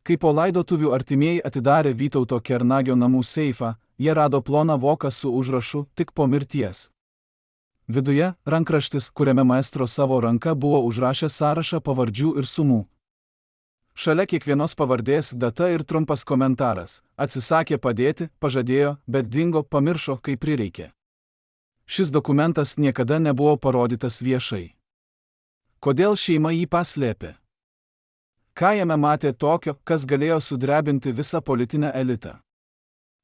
Kai po laidotuvių artimieji atidarė Vytauto Kernagio namų seifą, jie rado ploną voką su užrašu "Tik po mirties". Viduje rankraštis, kuriame maestro savo ranka buvo užrašęs sąrašą pavardžių ir sumų. Šalia kiekvienos pavardės data ir trumpas komentaras: atsisakė padėti, pažadėjo, bet dingo, pamiršo, kai prireikė. Šis dokumentas niekada nebuvo parodytas viešai. Kodėl šeima jį paslėpė? Ką jame matė tokio, kas galėjo sudrebinti visą politinę elitą?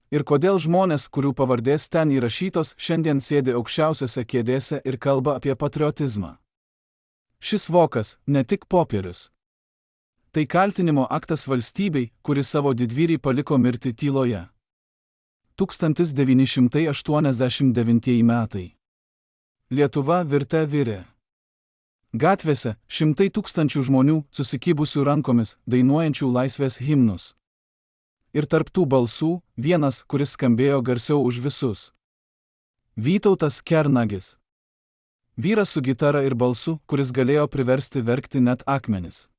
Ir kodėl žmonės, kurių pavardės ten įrašytos, šiandien sėdi aukščiausiose kėdėse ir kalba apie patriotizmą? Šis vokas ne tik popierius. Tai kaltinimo aktas valstybei, kuri savo didvyrį paliko mirti tyloje. 1989 metai. Lietuva virte virė. Gatvėse šimtai tūkstančių žmonių susikibusių rankomis, dainuojančių laisvės himnus. Ir tarp tų balsų vienas, kuris skambėjo garsiau už visus. Vytautas Kernagis. Vyras su gitara ir balsu, kuris galėjo priversti verkti net akmenis.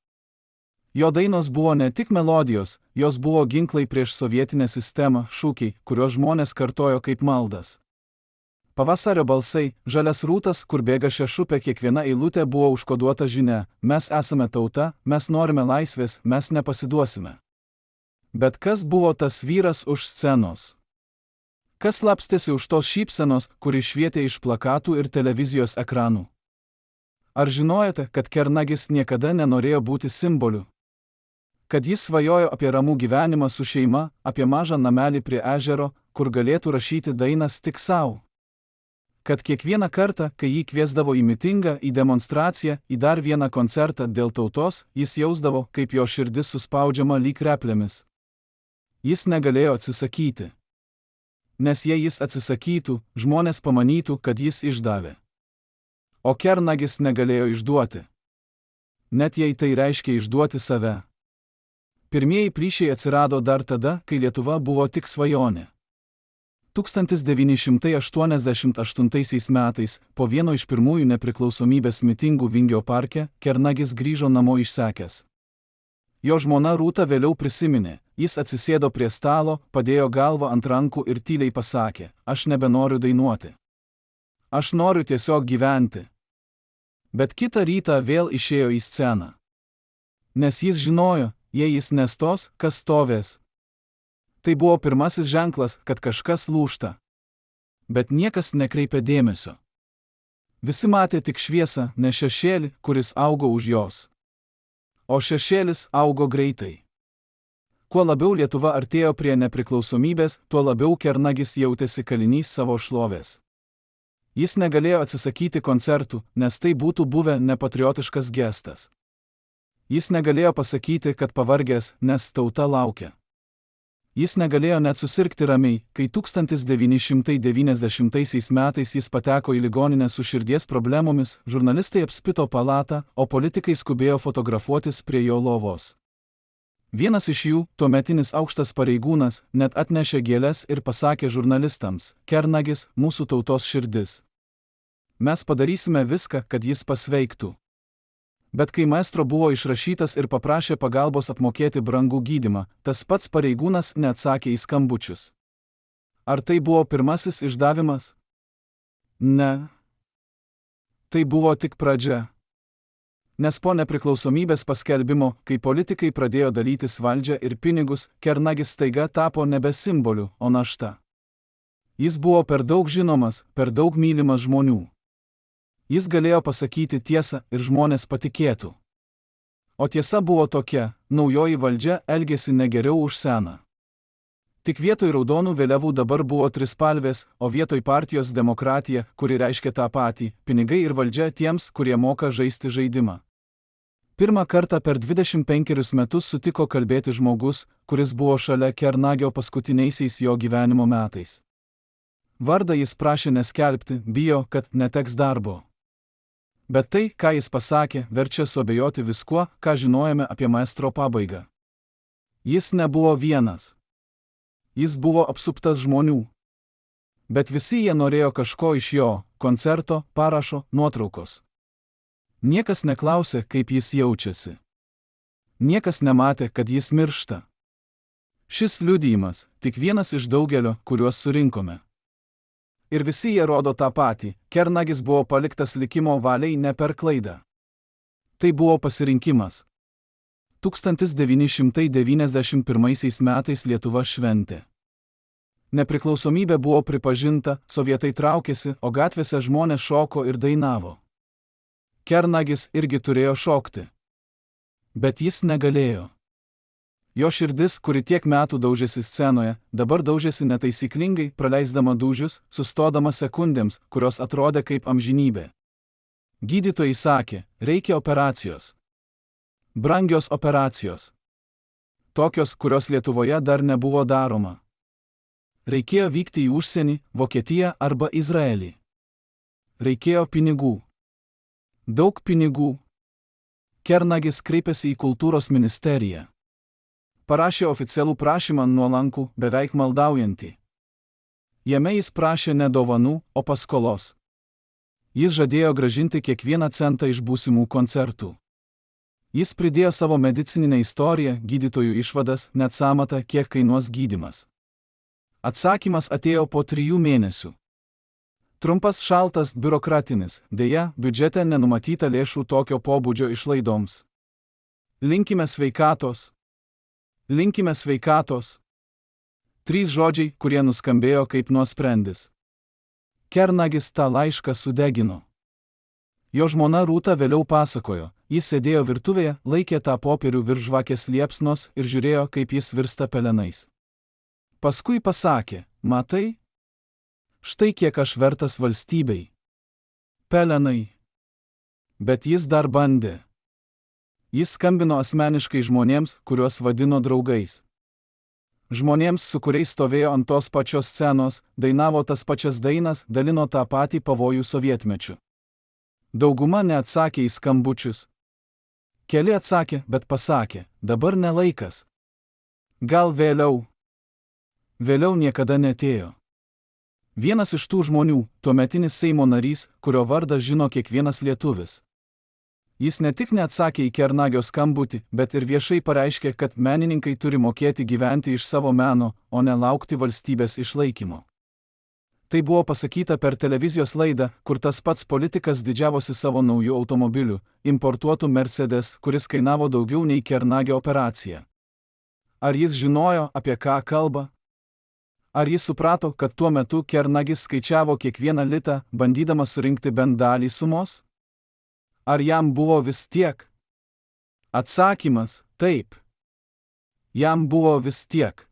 Jo dainos buvo ne tik melodijos, jos buvo ginklai prieš sovietinę sistemą, šūkiai, kuriuos žmonės kartojo kaip maldas. Pavasario balsai, žalias rūtas, kur bėga šešupė, kiekviena eilutė buvo užkoduota žinia: mes esame tauta, mes norime laisvės, mes nepasiduosime. Bet kas buvo tas vyras už scenos? Kas slapstėsi už tos šypsenos, kuri švietė iš plakatų ir televizijos ekranų? Ar žinojote, kad Kernagis niekada nenorėjo būti simboliu? Kad jis svajojo apie ramų gyvenimą su šeima, apie mažą namelį prie ežero, kur galėtų rašyti dainas tik savo? Kad kiekvieną kartą, kai jį kviesdavo į mitingą, į demonstraciją, į dar vieną koncertą dėl tautos, jis jausdavo, kaip jo širdis suspaudžiama lyg replėmis. Jis negalėjo atsisakyti. Nes jei jis atsisakytų, žmonės pamanytų, kad jis išdavė. O Kernagis negalėjo išduoti. Net jei tai reiškia išduoti save. Pirmieji plyšiai atsirado dar tada, kai Lietuva buvo tik svajonė. 1988 metais, po vieno iš pirmųjų nepriklausomybės mitingų Vingio parke, Kernagis grįžo namo išsekęs. Jo žmona Rūta vėliau prisiminė: jis atsisėdo prie stalo, padėjo galvą ant rankų ir tyliai pasakė: aš nebenoriu dainuoti. Aš noriu tiesiog gyventi. Bet kitą rytą vėl išėjo į sceną. Nes jis žinojo, jei jis nestos, kas stovės. Tai buvo pirmasis ženklas, kad kažkas lūžta. Bet niekas nekreipė dėmesio. Visi matė tik šviesą, ne šešėlį, kuris augo už jos. O šešėlis augo greitai. Kuo labiau Lietuva artėjo prie nepriklausomybės, tuo labiau Kernagis jautėsi kalinys savo šlovės. Jis negalėjo atsisakyti koncertų, nes tai būtų buvę nepatriotiškas gestas. Jis negalėjo pasakyti, kad pavargęs, nes tauta laukia. Jis negalėjo net susirgti ramiai, kai 1990 metais jis pateko į ligoninę su širdies problemomis, žurnalistai apspito palatą, o politikai skubėjo fotografuotis prie jo lovos. Vienas iš jų, tuometinis aukštas pareigūnas, net atnešė gėles ir pasakė žurnalistams: Kernagis, mūsų tautos širdis. Mes padarysime viską, kad jis pasveiktų. Bet kai maestro buvo išrašytas ir paprašė pagalbos apmokėti brangų gydymą, tas pats pareigūnas neatsakė į skambučius. Ar tai buvo pirmasis išdavimas? Ne. Tai buvo tik pradžia. Nes po nepriklausomybės paskelbimo, kai politikai pradėjo dalytis valdžią ir pinigus, Kernagis staiga tapo nebe simboliu, o našta. Jis buvo per daug žinomas, per daug mylimas žmonių. Jis galėjo pasakyti tiesą ir žmonės patikėtų. O tiesa buvo tokia: naujoji valdžia elgėsi negeriau už seną. Tik vietoj raudonų vėliavų dabar buvo trispalvės, o vietoj partijos Demokratija, kuri reiškia tą patį, pinigai ir valdžia tiems, kurie moka žaisti žaidimą. Pirmą kartą per 25 metus sutiko kalbėti žmogus, kuris buvo šalia Kernagio paskutiniaisiais jo gyvenimo metais. Vardą jis prašė neskelbti, bijo, kad neteks darbo. Bet tai, ką jis pasakė, verčia suabejoti viskuo, ką žinojame apie maestro pabaigą. Jis nebuvo vienas. Jis buvo apsuptas žmonių. Bet visi jie norėjo kažko iš jo: koncerto, parašo, nuotraukos. Niekas neklausė, kaip jis jaučiasi. Niekas nematė, kad jis miršta. Šis liudijimas tik vienas iš daugelio, kuriuos surinkome. Ir visi jie rodo tą patį, kernagis buvo paliktas likimo valiai ne per klaidą. Tai buvo pasirinkimas. 1991 metais Lietuva šventė. Nepriklausomybė buvo pripažinta, sovietai traukėsi, o gatvėse žmonės šoko ir dainavo. Kernagis irgi turėjo šokti. Bet jis negalėjo. Jo širdis, kuri tiek metų daužėsi scenoje, dabar daužėsi netaisyklingai, praleisdama dūžius, sustodama sekundėms, kurios atrodė kaip amžinybė. Gydytojai sakė, reikia operacijos. Brangios operacijos. Tokios, kurios Lietuvoje dar nebuvo daroma. Reikėjo vykti į užsienį, Vokietiją arba Izraelį. Reikėjo pinigų. Daug pinigų. Kernagis kreipėsi į kultūros ministeriją. Parašė oficialų prašymą nuolankų, beveik maldaujantį. Jame jis prašė ne dovanų, o paskolos. Jis žadėjo grąžinti kiekvieną centą iš būsimų koncertų. Jis pridėjo savo medicininę istoriją, gydytojų išvadas, net sąmatą, kiek kainuos gydymas. Atsakymas atėjo po 3 mėnesių. Trumpas, šaltas, biurokratinis, deja, biudžete nenumatyta lėšų tokio pobūdžio išlaidoms. Linkime sveikatos. Linkime sveikatos. 3 žodžiai, kurie nuskambėjo kaip nuosprendis. Kernagis tą laišką sudegino. Jo žmona Rūta vėliau pasakojo, jis sėdėjo virtuvėje, laikė tą popierių virš žvakės liepsnos ir žiūrėjo, kaip jis virsta pelenais. Paskui pasakė, matai? Štai kiek aš vertas valstybei. Pelenai. Bet jis dar bandė. Jis skambino asmeniškai žmonėms, kuriuos vadino draugais. Žmonėms, su kuriais stovėjo ant tos pačios scenos, dainavo tas pačias dainas, dalino tą patį pavojų sovietmečiu. Dauguma neatsakė į skambučius. Keli atsakė, bet pasakė, dabar ne laikas. Gal vėliau. Vėliau niekada neatėjo. Vienas iš tų žmonių, tuometinis Seimo narys, kurio vardą žino kiekvienas lietuvis. Jis ne tik neatsakė į Kernagio skambutį, bet ir viešai pareiškė, kad menininkai turi mokėti gyventi iš savo meno, o ne laukti valstybės išlaikymo. Tai buvo pasakyta per televizijos laidą, kur tas pats politikas didžiavosi savo naujų automobilių, importuotų Mercedes, kuris kainavo daugiau nei Kernagio operacija. Ar jis žinojo, apie ką kalba? Ar jis suprato, kad tuo metu Kernagis skaičiavo kiekvieną litą, bandydamas surinkti bent dalį sumos? Ar jam buvo vis tiek? Atsakymas – taip. Jam buvo vis tiek.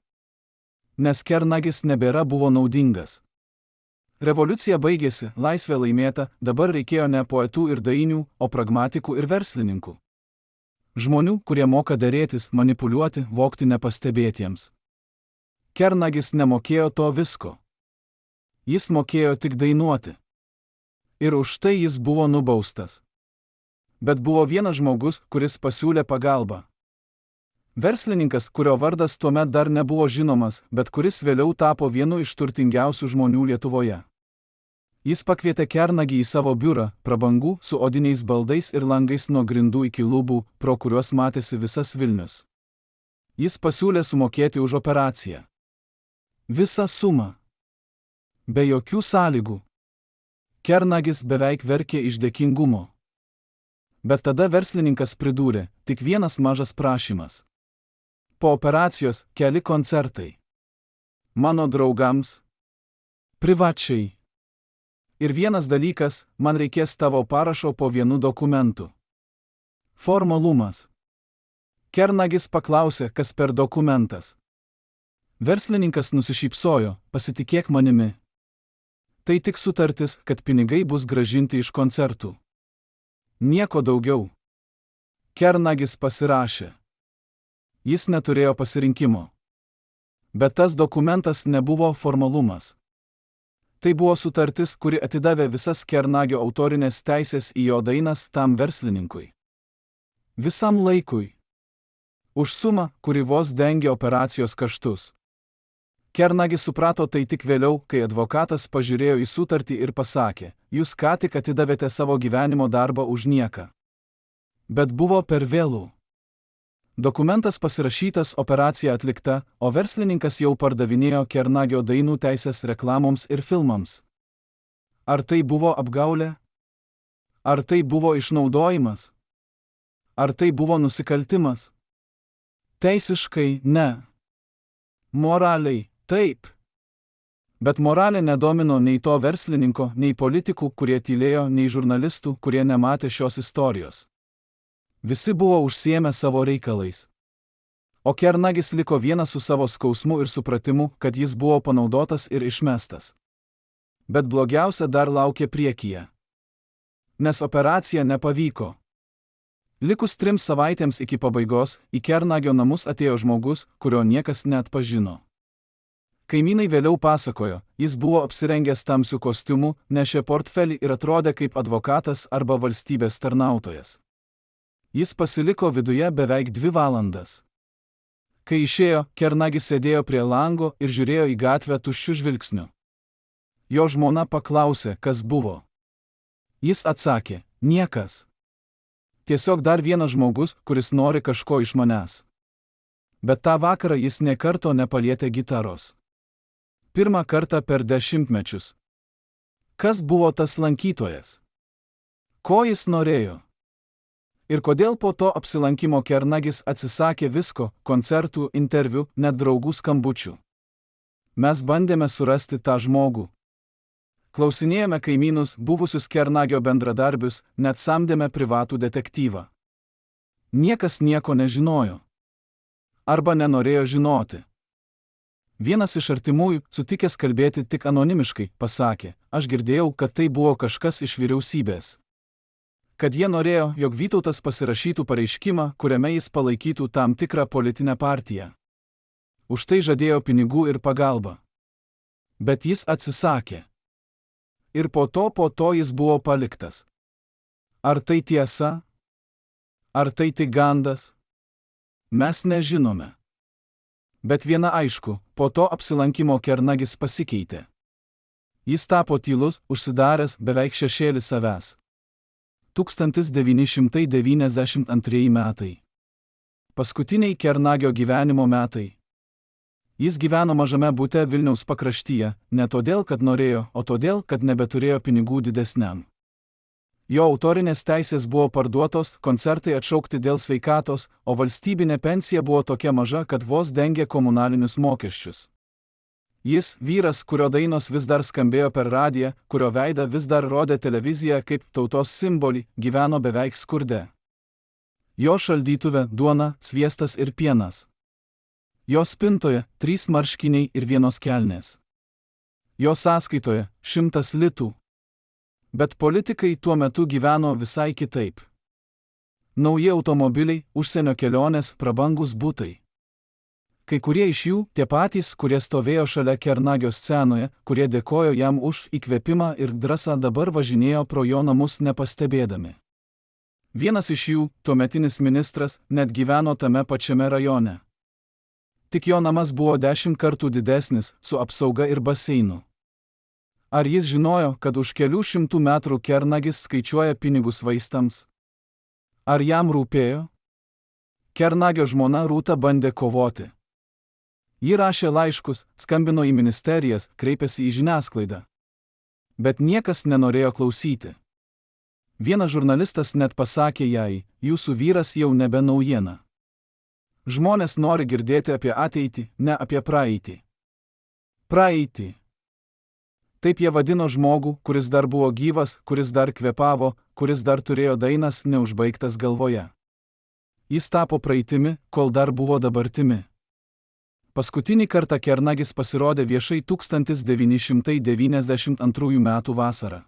Nes Kernagis nebėra buvo naudingas. Revoliucija baigėsi, laisvė laimėta, dabar reikėjo ne poetų ir dainių, o pragmatikų ir verslininkų. Žmonių, kurie moka derėtis, manipuliuoti, vogti nepastebėtiems. Kernagis nemokėjo to visko. Jis mokėjo tik dainuoti. Ir už tai jis buvo nubaustas. Bet buvo vienas žmogus, kuris pasiūlė pagalbą. Verslininkas, kurio vardas tuomet dar nebuvo žinomas, bet kuris vėliau tapo vienu iš turtingiausių žmonių Lietuvoje. Jis pakvietė Kernagį į savo biurą, prabangų, su odiniais baldais ir langais nuo grindų iki lubų, pro kuriuos matėsi visas Vilnius. Jis pasiūlė sumokėti už operaciją. Visą sumą. Be jokių sąlygų. Kernagis beveik verkė iš dėkingumo. Bet tada verslininkas pridūrė, tik vienas mažas prašymas. Po operacijos keli koncertai. Mano draugams. Privačiai. Ir vienas dalykas, man reikės tavo parašo po vienu dokumentu. Formalumas. Kernagis paklausė, kas per dokumentas. Verslininkas nusišypsojo, pasitikėk manimi. Tai tik sutartis, kad pinigai bus grąžinti iš koncertų. Nieko daugiau. Kernagis pasirašė. Jis neturėjo pasirinkimo. Bet tas dokumentas nebuvo formalumas. Tai buvo sutartis, kuri atidavė visas Kernagio autorinės teisės į jo dainas tam verslininkui. Visam laikui. Už sumą, kuri vos dengė operacijos kaštus. Kernagis suprato tai tik vėliau, kai advokatas pažiūrėjo į sutartį ir pasakė, jūs ką tik atidavėte savo gyvenimo darbą už nieką. Bet buvo per vėlų. Dokumentas pasirašytas, operacija atlikta, o verslininkas jau pardavinėjo Kernagio dainų teises reklamoms ir filmams. Ar tai buvo apgaulė? Ar tai buvo išnaudojimas? Ar tai buvo nusikaltimas? Teisiškai ne. Moraliai taip. Bet moralė nedomino nei to verslininko, nei politikų, kurie tylėjo, nei žurnalistų, kurie nematė šios istorijos. Visi buvo užsiėmę savo reikalais. O Kernagis liko vienas su savo skausmu ir supratimu, kad jis buvo panaudotas ir išmestas. Bet blogiausia dar laukė priekyje. Nes operacija nepavyko. Likus 3 savaitėms iki pabaigos, į Kernagio namus atėjo žmogus, kurio niekas neatpažino. Kaimynai vėliau pasakojo, jis buvo apsirengęs tamsiu kostiumu, nešė portfelį ir atrodė kaip advokatas arba valstybės tarnautojas. Jis pasiliko viduje beveik 2 valandas. Kai išėjo, Kernagis sėdėjo prie lango ir žiūrėjo į gatvę tuščiu žvilgsniu. Jo žmona paklausė, kas buvo. Jis atsakė, niekas. Tiesiog dar vienas žmogus, kuris nori kažko iš manęs. Bet tą vakarą jis nė karto nepalietė gitaros. Pirmą kartą per 10 mečius. Kas buvo tas lankytojas? Ko jis norėjo? Ir kodėl po to apsilankimo Kernagis atsisakė visko, koncertų, interviu, net draugų skambučių? Mes bandėme surasti tą žmogų. Klausinėjome kaimynus, buvusius Kernagio bendradarbius, net samdėme privatų detektyvą. Niekas nieko nežinojo. Arba nenorėjo žinoti. Vienas iš artimųjų, sutikęs kalbėti tik anonimiškai, pasakė, aš girdėjau, kad tai buvo kažkas iš vyriausybės. Kad jie norėjo, jog Vytautas pasirašytų pareiškimą, kuriame jis palaikytų tam tikrą politinę partiją. Už tai žadėjo pinigų ir pagalbą. Bet jis atsisakė. Ir po to jis buvo paliktas. Ar tai tiesa? Ar tai tik gandas? Mes nežinome. Bet viena aišku, po to apsilankimo Kernagis pasikeitė. Jis tapo tylus, užsidaręs, beveik šešėlis savęs. 1992 metai. Paskutiniai Kernagio gyvenimo metai. Jis gyveno mažame bute Vilniaus pakraštyje, ne todėl, kad norėjo, o todėl, kad nebeturėjo pinigų didesniam. Jo autorinės teisės buvo parduotos, koncertai atšaukti dėl sveikatos, o valstybinė pensija buvo tokia maža, kad vos dengė komunalinius mokesčius. Jis, vyras, kurio dainos vis dar skambėjo per radiją, kurio veidą vis dar rodė televizija kaip tautos simbolį, gyveno beveik skurde. Jo šaldytuve duona, sviestas ir pienas. Jo spintoje 3 marškiniai ir 1 kelnės. Jo sąskaitoje 100 litų. Bet politikai tuo metu gyveno visai kitaip. Nauji automobiliai, užsienio kelionės, prabangūs butai. Kai kurie iš jų, tie patys, kurie stovėjo šalia Kernagio scenoje, kurie dėkojo jam už įkvėpimą ir drąsą, dabar važinėjo pro jo namus nepastebėdami. Vienas iš jų, tuometinis ministras, net gyveno tame pačiame rajone. Tik jo namas buvo 10 kartų didesnis, su apsauga ir baseinu. Ar jis žinojo, kad už kelių 100 metrų Kernagis skaičiuoja pinigus vaistams? Ar jam rūpėjo? Kernagio žmona Rūta bandė kovoti. Ji rašė laiškus, skambino į ministerijas, kreipėsi į žiniasklaidą. Bet niekas nenorėjo klausyti. Vienas žurnalistas net pasakė jai, jūsų vyras jau nebe naujiena. Žmonės nori girdėti apie ateitį, ne apie praeitį. Praeitį. Taip jie vadino žmogų, kuris dar buvo gyvas, kuris dar kvėpavo, kuris dar turėjo dainas neužbaigtas galvoje. Jis tapo praeitimi, kol dar buvo dabartimi. Paskutinį kartą Kernagis pasirodė viešai 1992 metų vasarą.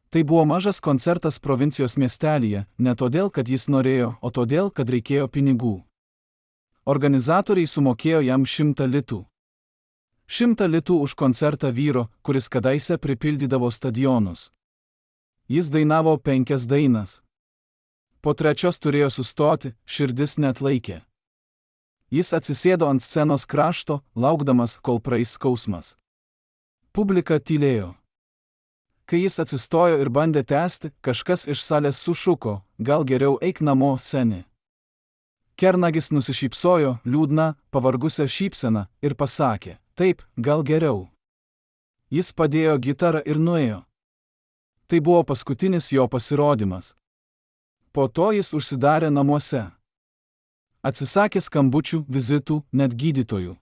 Tai buvo mažas koncertas provincijos miestelyje, ne todėl, kad jis norėjo, o todėl, kad reikėjo pinigų. Organizatoriai sumokėjo jam 100 litų. 100 litų už koncertą vyro, kuris kadaise pripildydavo stadionus. Jis dainavo 5 dainas. Po 3 turėjo sustoti, širdis neatlaikė. Jis atsisėdo ant scenos krašto, laukdamas, kol praeis skausmas. Publika tylėjo. Kai jis atsistojo ir bandė tęsti, kažkas iš salės sušuko, gal geriau eik namo, seni. Kernagis nusišypsojo liūdna, pavargusią šypseną ir pasakė: taip, gal geriau. Jis padėjo gitarą ir nuėjo. Tai buvo paskutinis jo pasirodymas. Po to jis užsidarė namuose. Atsisakė skambučių, vizitų, net gydytojų.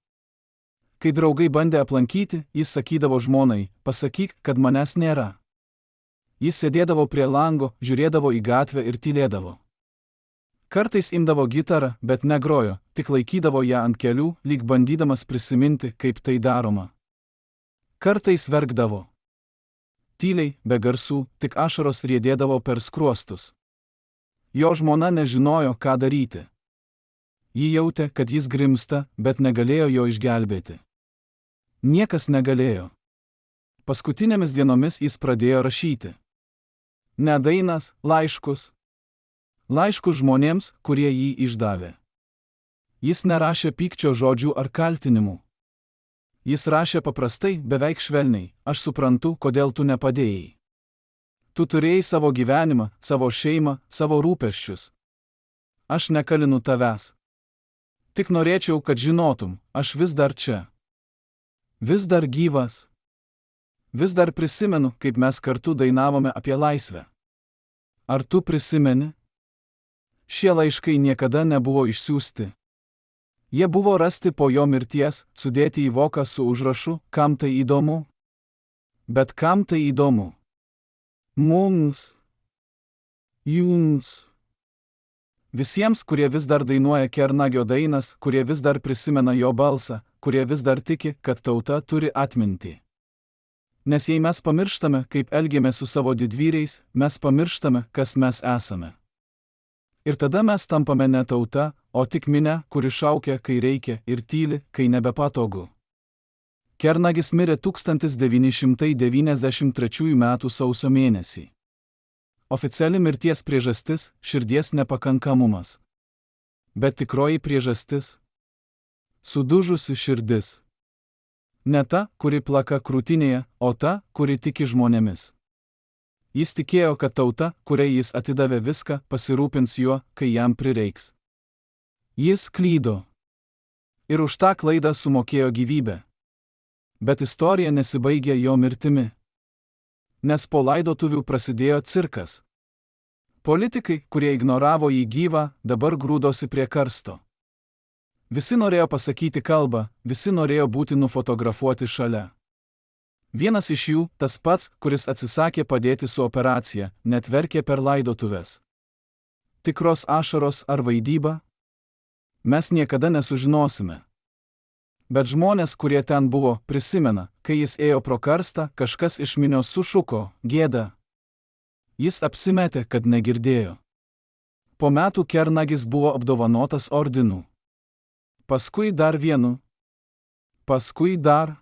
Kai draugai bandė aplankyti, jis sakydavo žmonai: pasakyk, kad manęs nėra. Jis sėdėdavo prie lango, žiūrėdavo į gatvę ir tylėdavo. Kartais imdavo gitarą, bet negrojo, tik laikydavo ją ant kelių, lyg bandydamas prisiminti, kaip tai daroma. Kartais verkdavo. Tyliai, be garsų, tik ašaros riedėdavo per skruostus. Jo žmona nežinojo, ką daryti. Ji jautė, kad jis grimzta, bet negalėjo jo išgelbėti. Niekas negalėjo. Paskutinėmis dienomis jis pradėjo rašyti. Ne dainas, laiškus. Laiškus žmonėms, kurie jį išdavė. Jis nerašė pykčio žodžių ar kaltinimų. Jis rašė paprastai, beveik švelniai: aš suprantu, kodėl tu nepadėjai. Tu turėjai savo gyvenimą, savo šeimą, savo rūpesčius. Aš nekalinu tavęs. Tik norėčiau, kad žinotum, aš vis dar čia. Vis dar gyvas. Vis dar prisimenu, kaip mes kartu dainavome apie laisvę. Ar tu prisimeni? Šie laiškai niekada nebuvo išsiųsti. Jie buvo rasti po jo mirties, sudėti į voką su užrašu: kam tai įdomu? Bet kam tai įdomu? Mums. Jums. Visiems, kurie vis dar dainuoja Kernagio dainas, kurie vis dar prisimena jo balsą, kurie vis dar tiki, kad tauta turi atmintį. Nes jei mes pamirštame, kaip elgiamės su savo didvyriais, mes pamirštame, kas mes esame. Ir tada mes tampame ne tauta, o tik minia, kuri šaukia, kai reikia, ir tyli, kai nebepatogu. Kernagis mirė 1993 m. sausio mėnesį. Oficiali mirties priežastis – širdies nepakankamumas. Bet tikroji priežastis – sudužusi širdis. Ne ta, kuri plaka krūtinėje, o ta, kuri tiki žmonėmis. Jis tikėjo, kad tauta, kuriai jis atidavė viską, pasirūpins juo, kai jam prireiks. Jis klydo. Ir už tą klaidą sumokėjo gyvybę. Bet istorija nesibaigė jo mirtimi. Nes po laidotuvių prasidėjo cirkas. Politikai, kurie ignoravo jį gyvą, dabar grūdosi prie karsto. Visi norėjo pasakyti kalbą, visi norėjo būti nufotografuoti šalia. Vienas iš jų, tas pats, kuris atsisakė padėti su operacija, net verkė per laidotuves. Tikros ašaros ar vaidyba? Mes niekada nesužinosime. Bet žmonės, kurie ten buvo, prisimena, kai jis ėjo pro karstą, kažkas iš minios sušuko: gėda. Jis apsimetė, kad negirdėjo. Po metų Kernagis buvo apdovanotas ordinu. Paskui dar vienu. Paskui dar.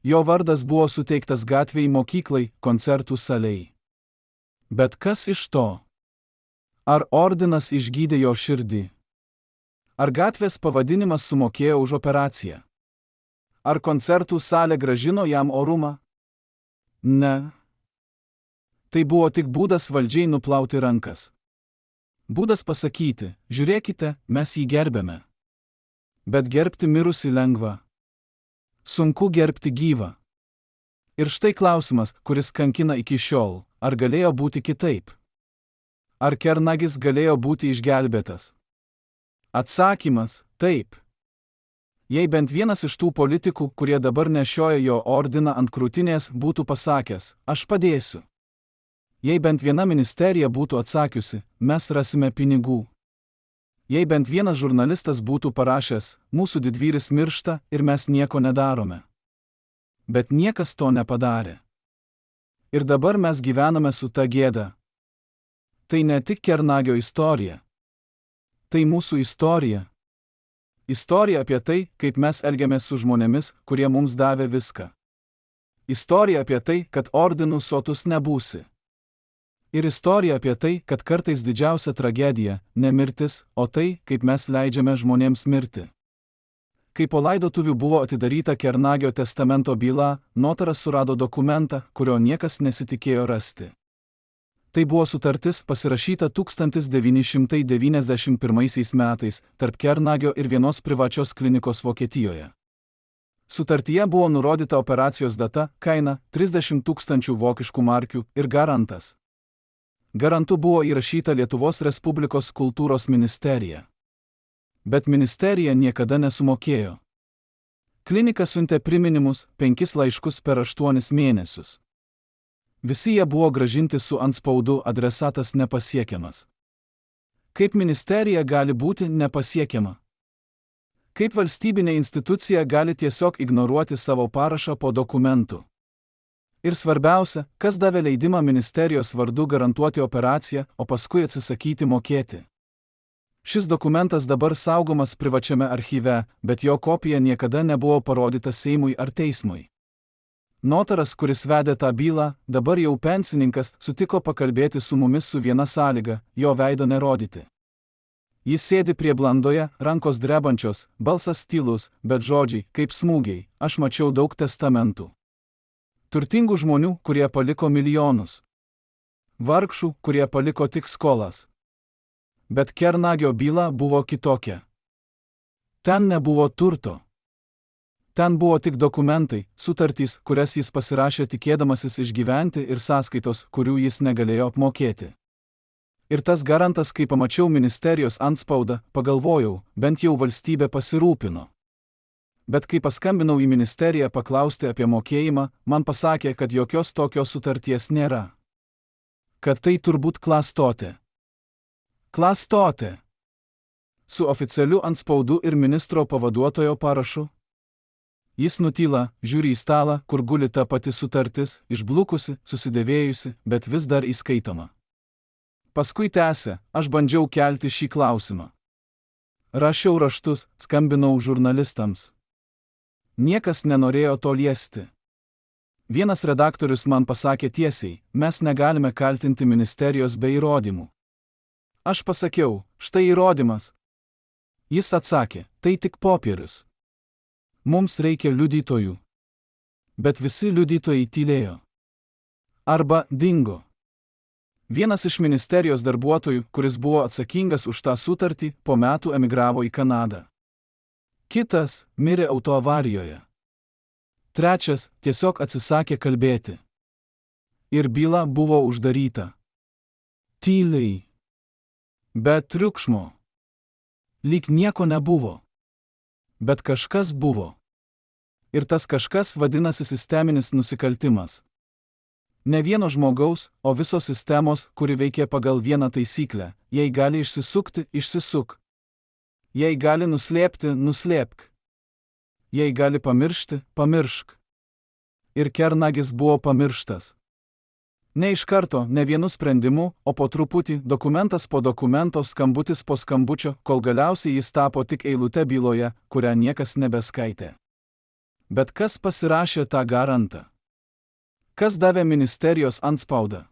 Jo vardas buvo suteiktas gatvei, mokyklai, koncertų salei. Bet kas iš to? Ar ordinas išgydė jo širdį? Ar gatvės pavadinimas sumokėjo už operaciją? Ar koncertų salė grąžino jam orumą? Ne. Tai buvo tik būdas valdžiai nuplauti rankas. Būdas pasakyti: žiūrėkite, mes jį gerbėme. Bet gerbti mirusį lengva. Sunku gerbti gyvą. Ir štai klausimas, kuris kankina iki šiol: ar galėjo būti kitaip? Ar Kernagis galėjo būti išgelbėtas? Atsakymas – taip. Jei bent vienas iš tų politikų, kurie dabar nešioja jo ordiną ant krūtinės, būtų pasakęs: aš padėsiu. Jei bent viena ministerija būtų atsakiusi: mes rasime pinigų. Jei bent vienas žurnalistas būtų parašęs: mūsų didvyris miršta ir mes nieko nedarome. Bet niekas to nepadarė. Ir dabar mes gyvename su ta gėda. Tai ne tik Kernagio istorija. Tai mūsų istorija. Istorija apie tai, kaip mes elgiamės su žmonėmis, kurie mums davė viską. Istorija apie tai, kad ordinų sotus nebūsi. Ir istorija apie tai, kad kartais didžiausia tragedija – ne mirtis, o tai, kaip mes leidžiame žmonėms mirti. Kai po laidotuvių buvo atidaryta Kernagio testamento byla, notaras surado dokumentą, kurio niekas nesitikėjo rasti. Tai buvo sutartis pasirašyta 1991 metais tarp Kernagio ir vienos privačios klinikos Vokietijoje. Sutartyje buvo nurodyta operacijos data, kaina 30 000 vokiškų markių ir garantas. Garantu buvo įrašyta Lietuvos Respublikos kultūros ministerija. Bet ministerija niekada nesumokėjo. Klinika siuntė priminimus 5 laiškus per 8 mėnesius. Visi jie buvo grąžinti su antspaudu adresatas nepasiekiamas. Kaip ministerija gali būti nepasiekiama? Kaip valstybinė institucija gali tiesiog ignoruoti savo parašą po dokumentu? Ir svarbiausia, kas davė leidimą ministerijos vardu garantuoti operaciją, o paskui atsisakyti mokėti? Šis dokumentas dabar saugomas privačiame archyve, bet jo kopija niekada nebuvo parodyta Seimui ar teismui. Notaras, kuris vedė tą bylą, dabar jau pensininkas, sutiko pakalbėti su mumis su viena sąlyga – jo veido nerodyti. Jis sėdi prie blandoje, rankos drebančios, balsas tylus, bet žodžiai, kaip smūgiai, aš mačiau daug testamentų. Turtingų žmonių, kurie paliko milijonus. Vargšų, kurie paliko tik skolas. Bet Kernagio byla buvo kitokia. Ten nebuvo turto. Ten buvo tik dokumentai, sutartys, kurias jis pasirašė tikėdamasis išgyventi ir sąskaitos, kurių jis negalėjo apmokėti. Ir tas garantas, kai pamačiau ministerijos antspaudą, pagalvojau, bent jau valstybė pasirūpino. Bet kai paskambinau į ministeriją paklausti apie mokėjimą, man pasakė, kad jokios tokios sutarties nėra. Kad tai turbūt klastotė. Klastotė. Su oficialiu antspaudu ir ministro pavaduotojo parašu. Jis nutyla, žiūri į stalą, kur guli ta pati sutartis, išblukusi, susidėvėjusi, bet vis dar įskaitoma. Paskui tęsė, aš bandžiau kelti šį klausimą. Rašiau raštus, skambinau žurnalistams. Niekas nenorėjo to liesti. Vienas redaktorius man pasakė tiesiai, mes negalime kaltinti ministerijos be įrodymų. Aš pasakiau, štai įrodymas. Jis atsakė, tai tik popierius. Mums reikia liudytojų. Bet visi liudytojai tylėjo. Arba dingo. Vienas iš ministerijos darbuotojų, kuris buvo atsakingas už tą sutartį, po metų emigravo į Kanadą. Kitas mirė autoavarijoje. Trečias tiesiog atsisakė kalbėti. Ir byla buvo uždaryta. Tyliai. Be triukšmo. Lyg nieko nebuvo. Bet kažkas buvo. Ir tas kažkas vadinasi sisteminis nusikaltimas. Ne vieno žmogaus, o visos sistemos, kuri veikia pagal vieną taisyklę. Jei gali išsisukti, išsisuk. Jei gali nuslėpti, nuslėpk. Jei gali pamiršti, pamiršk. Ir Kernagis buvo pamirštas. Ne iš karto, ne vienu sprendimu, o po truputį, dokumentas po dokumento, skambutis po skambučio, kol galiausiai jis tapo tik eilute byloje, kurią niekas nebeskaitė. Bet kas pasirašė tą garantą? Kas davė ministerijos antspaudą?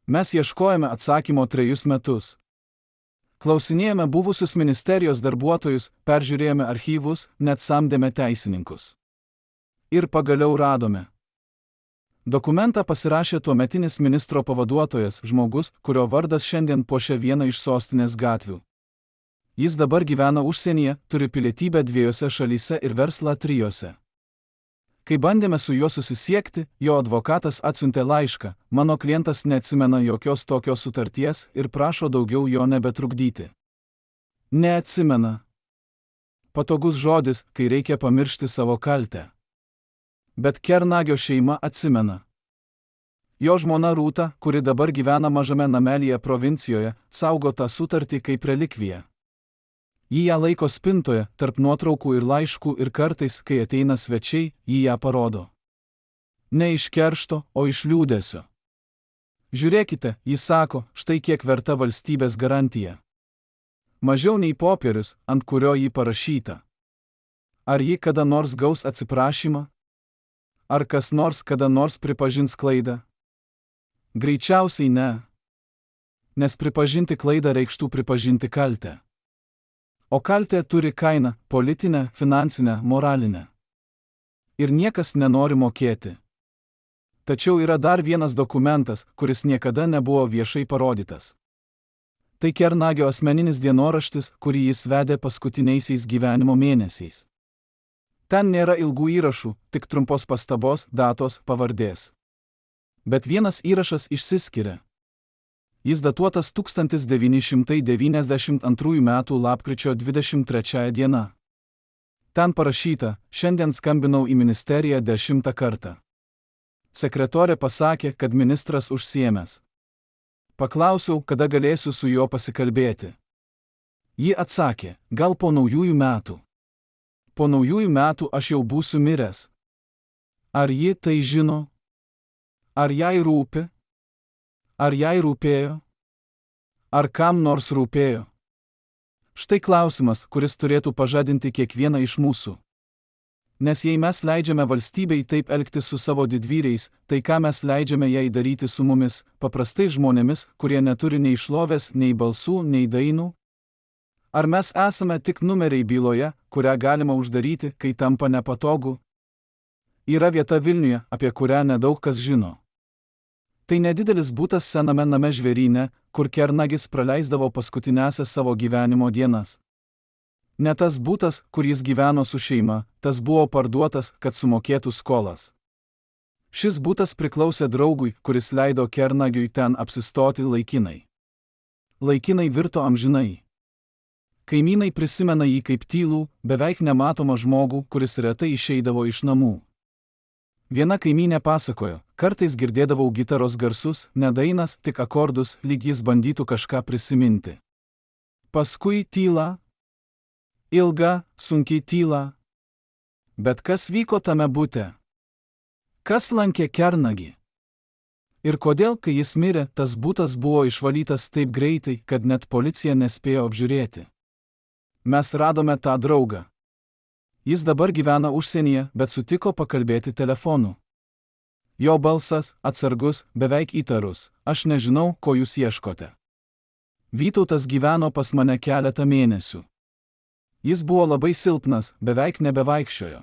Mes ieškojame atsakymo 3 metus. Klausinėjome buvusius ministerijos darbuotojus, peržiūrėjome archyvus, net samdėme teisininkus. Ir pagaliau radome. Dokumentą pasirašė tuometinis ministro pavaduotojas, žmogus, kurio vardas šiandien puošia vieną iš sostinės gatvių. Jis dabar gyvena užsienyje, turi pilietybę 2 šalyse ir verslą 3. Kai bandėme su juo susisiekti, jo advokatas atsiuntė laišką, mano klientas neatsimena jokios tokios sutarties ir prašo daugiau jo nebetrukdyti. Neatsimena. Patogus žodis, kai reikia pamiršti savo kaltę. Bet Kernagio šeima atsimena. Jo žmona Rūta, kuri dabar gyvena mažame namelyje provincijoje, saugo tą sutartį kaip relikviją. Ji ją laiko spintoje, tarp nuotraukų ir laiškų ir kartais, kai ateina svečiai, ji ją parodo. Ne iš keršto, o iš liūdesio. Žiūrėkite, ji sako, štai kiek verta valstybės garantija. Mažiau nei popierius, ant kurio ji parašyta. Ar ji kada nors gaus atsiprašymą? Ar kas nors kada nors pripažins klaidą? Greičiausiai ne. Nes pripažinti klaidą reikštų pripažinti kaltę. O kaltė turi kainą – politinę, finansinę, moralinę. Ir niekas nenori mokėti. Tačiau yra dar vienas dokumentas, kuris niekada nebuvo viešai parodytas. Tai Kernagio asmeninis dienoraštis, kurį jis vedė paskutiniaisiais gyvenimo mėnesiais. Ten nėra ilgų įrašų, tik trumpos pastabos, datos, pavardės. Bet vienas įrašas išsiskiria. Jis datuotas 1992 m. lapkričio 23 diena. Ten parašyta: šiandien skambinau į ministeriją 10 kartą. Sekretorė pasakė, kad ministras užsiėmęs. Paklausiau, kada galėsiu su juo pasikalbėti. Ji atsakė: gal po naujųjų metų. Po naujųjų metų aš jau būsiu miręs. Ar ji tai žino? Ar jai rūpi? Ar jai rūpėjo? Ar kam nors rūpėjo? Štai klausimas, kuris turėtų pažadinti kiekvieną iš mūsų. Nes jei mes leidžiame valstybei taip elgtis su savo didvyriais, tai ką mes leidžiame jai daryti su mumis, paprastai žmonėmis, kurie neturi nei šlovės, nei balsų, nei dainų? Ar mes esame tik numeriai byloje, kurią galima uždaryti, kai tampa nepatogu? Yra vieta Vilniuje, apie kurią nedaug kas žino. Tai nedidelis butas sename name Žvėryne, kur Kernagis praleisdavo paskutinėsias savo gyvenimo dienas. Ne tas butas, kur jis gyveno su šeima, tas buvo parduotas, kad sumokėtų skolas. Šis butas priklausė draugui, kuris leido Kernagiui ten apsistoti laikinai. Laikinai virto amžinai. Kaimynai prisimena jį kaip tylų, beveik nematomą žmogų, kuris retai išeidavo iš namų. Viena kaimynė pasakojo: kartais girdėdavau gitaros garsus, ne dainas, tik akordus, lyg jis bandytų kažką prisiminti. Paskui tyla. Ilga, sunkiai tyla. Bet kas vyko tame bute? Kas lankė Kernagį? Ir kodėl, kai jis mirė, tas butas buvo išvalytas taip greitai, kad net policija nespėjo apžiūrėti? Mes radome tą draugą. Jis dabar gyvena užsienyje, bet sutiko pakalbėti telefonu. Jo balsas, atsargus, beveik įtarus: aš nežinau, ko jūs ieškote. Vytautas gyveno pas mane keletą mėnesių. Jis buvo labai silpnas, beveik nebevaikščiojo.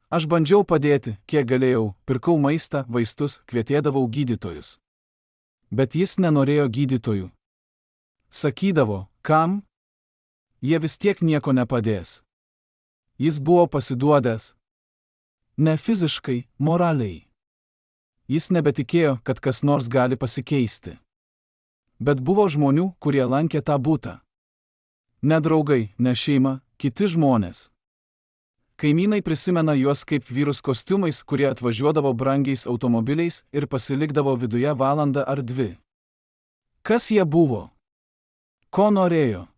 Aš bandžiau padėti, kiek galėjau, pirkau maistą, vaistus, kvietėdavau gydytojus. Bet jis nenorėjo gydytojų. Sakydavo: kam? Jie vis tiek nieko nepadės. Jis buvo pasiduodęs. Ne fiziškai, moraliai. Jis nebetikėjo, kad kas nors gali pasikeisti. Bet buvo žmonių, kurie lankė tą butą. Ne draugai, ne šeima, kiti žmonės. Kaimynai prisimena juos kaip vyrus kostiumais, kurie atvažiuodavo brangiais automobiliais ir pasilikdavo viduje valandą ar dvi. Kas jie buvo? Ko norėjo?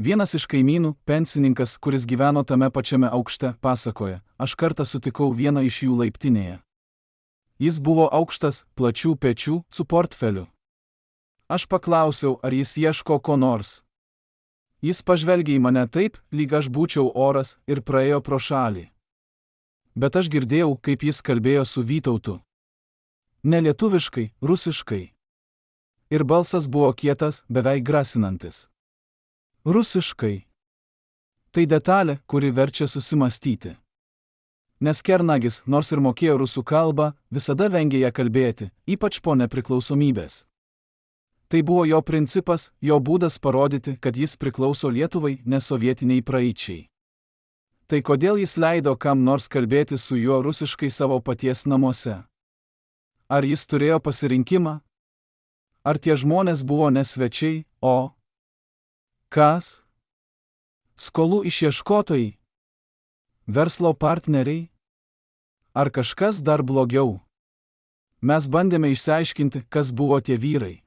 Vienas iš kaimynų, pensininkas, kuris gyveno tame pačiame aukšte, pasakoja: aš kartą sutikau vieną iš jų laiptinėje. Jis buvo aukštas, plačių pečių, su portfeliu. Aš paklausiau, ar jis ieško ko nors. Jis pažvelgė į mane taip, lyg aš būčiau oras, ir praėjo pro šalį. Bet aš girdėjau, kaip jis kalbėjo su Vytautu. Ne lietuviškai, rusiškai. Ir balsas buvo kietas, beveik grasinantis. Rusiškai. Tai detalė, kuri verčia susimastyti. Nes Kernagis, nors ir mokėjo rusų kalbą, visada vengė ją kalbėti, ypač po nepriklausomybės. Tai buvo jo principas, jo būdas parodyti, kad jis priklauso Lietuvai, ne sovietiniai praeičiai. Tai kodėl jis leido kam nors kalbėti su juo rusiškai savo paties namuose? Ar jis turėjo pasirinkimą? Ar tie žmonės buvo ne svečiai, o... kas? Skolų išieškotojai? Verslo partneriai? Ar kažkas dar blogiau? Mes bandėme išsiaiškinti, kas buvo tie vyrai.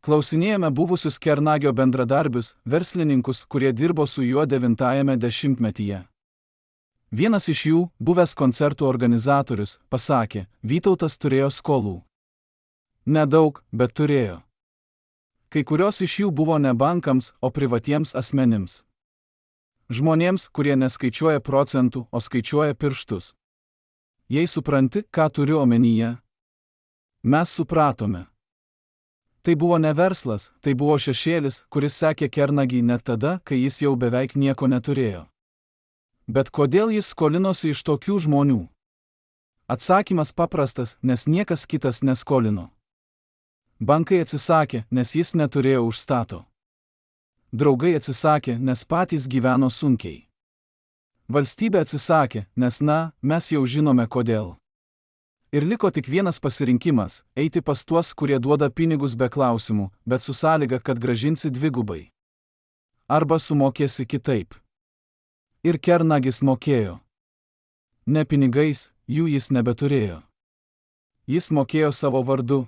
Klausinėjome buvusius Kernagio bendradarbius, verslininkus, kurie dirbo su juo 90-ame dešimtmetyje. Vienas iš jų, buvęs koncertų organizatorius, pasakė: Vytautas turėjo skolų. Nedaug, bet turėjo. Kai kurios iš jų buvo ne bankams, o privatiems asmenims. Žmonėms, kurie neskaičiuoja procentų, o skaičiuoja pirštus. Jei supranti, ką turiu omenyje? Mes supratome. Tai buvo ne verslas, tai buvo šešėlis, kuris sekė Kernagį net tada, kai jis jau beveik nieko neturėjo. Bet kodėl jis skolinosi iš tokių žmonių? Atsakymas paprastas, nes niekas kitas neskolino. Bankai atsisakė, nes jis neturėjo užstato. Draugai atsisakė, nes patys gyveno sunkiai. Valstybė atsisakė, nes mes jau žinome kodėl. Ir liko tik vienas pasirinkimas – eiti pas tuos, kurie duoda pinigus be klausimų, bet su sąlyga, kad grąžinsi dvigubai. Arba sumokėsi kitaip. Ir kernagis mokėjo. Ne pinigais, jų jis nebeturėjo. Jis mokėjo savo vardu.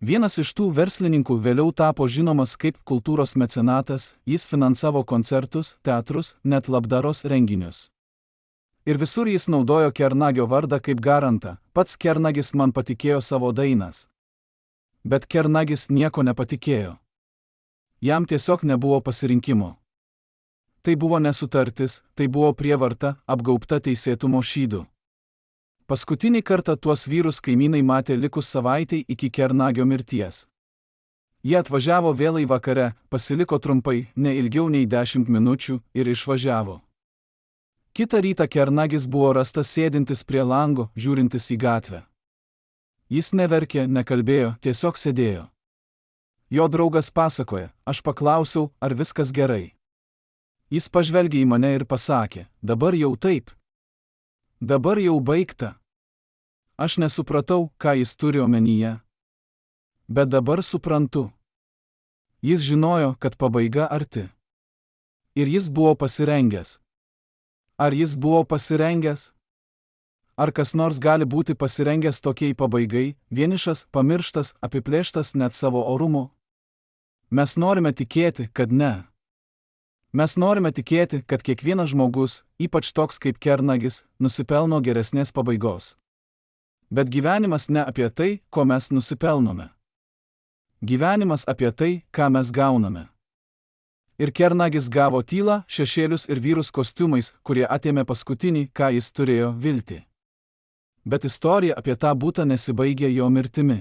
Vienas iš tų verslininkų vėliau tapo žinomas kaip kultūros mecenatas, jis finansavo koncertus, teatrus, net labdaros renginius. Ir visur jis naudojo kernagio vardą kaip garantą, pats kernagis man patikėjo savo dainas. Bet kernagis nieko nepatikėjo. Jam tiesiog nebuvo pasirinkimo. Tai buvo nesutartis, tai buvo prievarta, apgaubta teisėtumo šydu. Paskutinį kartą tuos vyrus kaimynai matė likus savaitei iki kernagio mirties. Jie atvažiavo vėlai vakare, pasiliko trumpai, ne ilgiau nei 10 minučių ir išvažiavo. Kitą rytą kernagis buvo rastas sėdintis prie lango, žiūrintis į gatvę. Jis neverkė, nekalbėjo, tiesiog sėdėjo. Jo draugas pasakoja, aš paklausiau, ar viskas gerai. Jis pažvelgė į mane ir pasakė, dabar jau taip. Dabar jau baigta. Aš nesupratau, ką jis turi omenyje. Bet dabar suprantu. Jis žinojo, kad pabaiga arti. Ir jis buvo pasirengęs. Ar jis buvo pasirengęs? Ar kas nors gali būti pasirengęs tokiai pabaigai, vienišas, pamirštas, apiplėštas net savo orumo? Mes norime tikėti, kad ne. Mes norime tikėti, kad kiekvienas žmogus, ypač toks kaip kernagis, nusipelno geresnės pabaigos. Bet gyvenimas ne apie tai, ko mes nusipelnome. Gyvenimas apie tai, ką mes gauname. Ir kernagis gavo tylą, šešėlius ir vyrus kostiumais, kurie atėmė paskutinį, ką jis turėjo, viltį. Bet istorija apie tą butą nesibaigė jo mirtimi.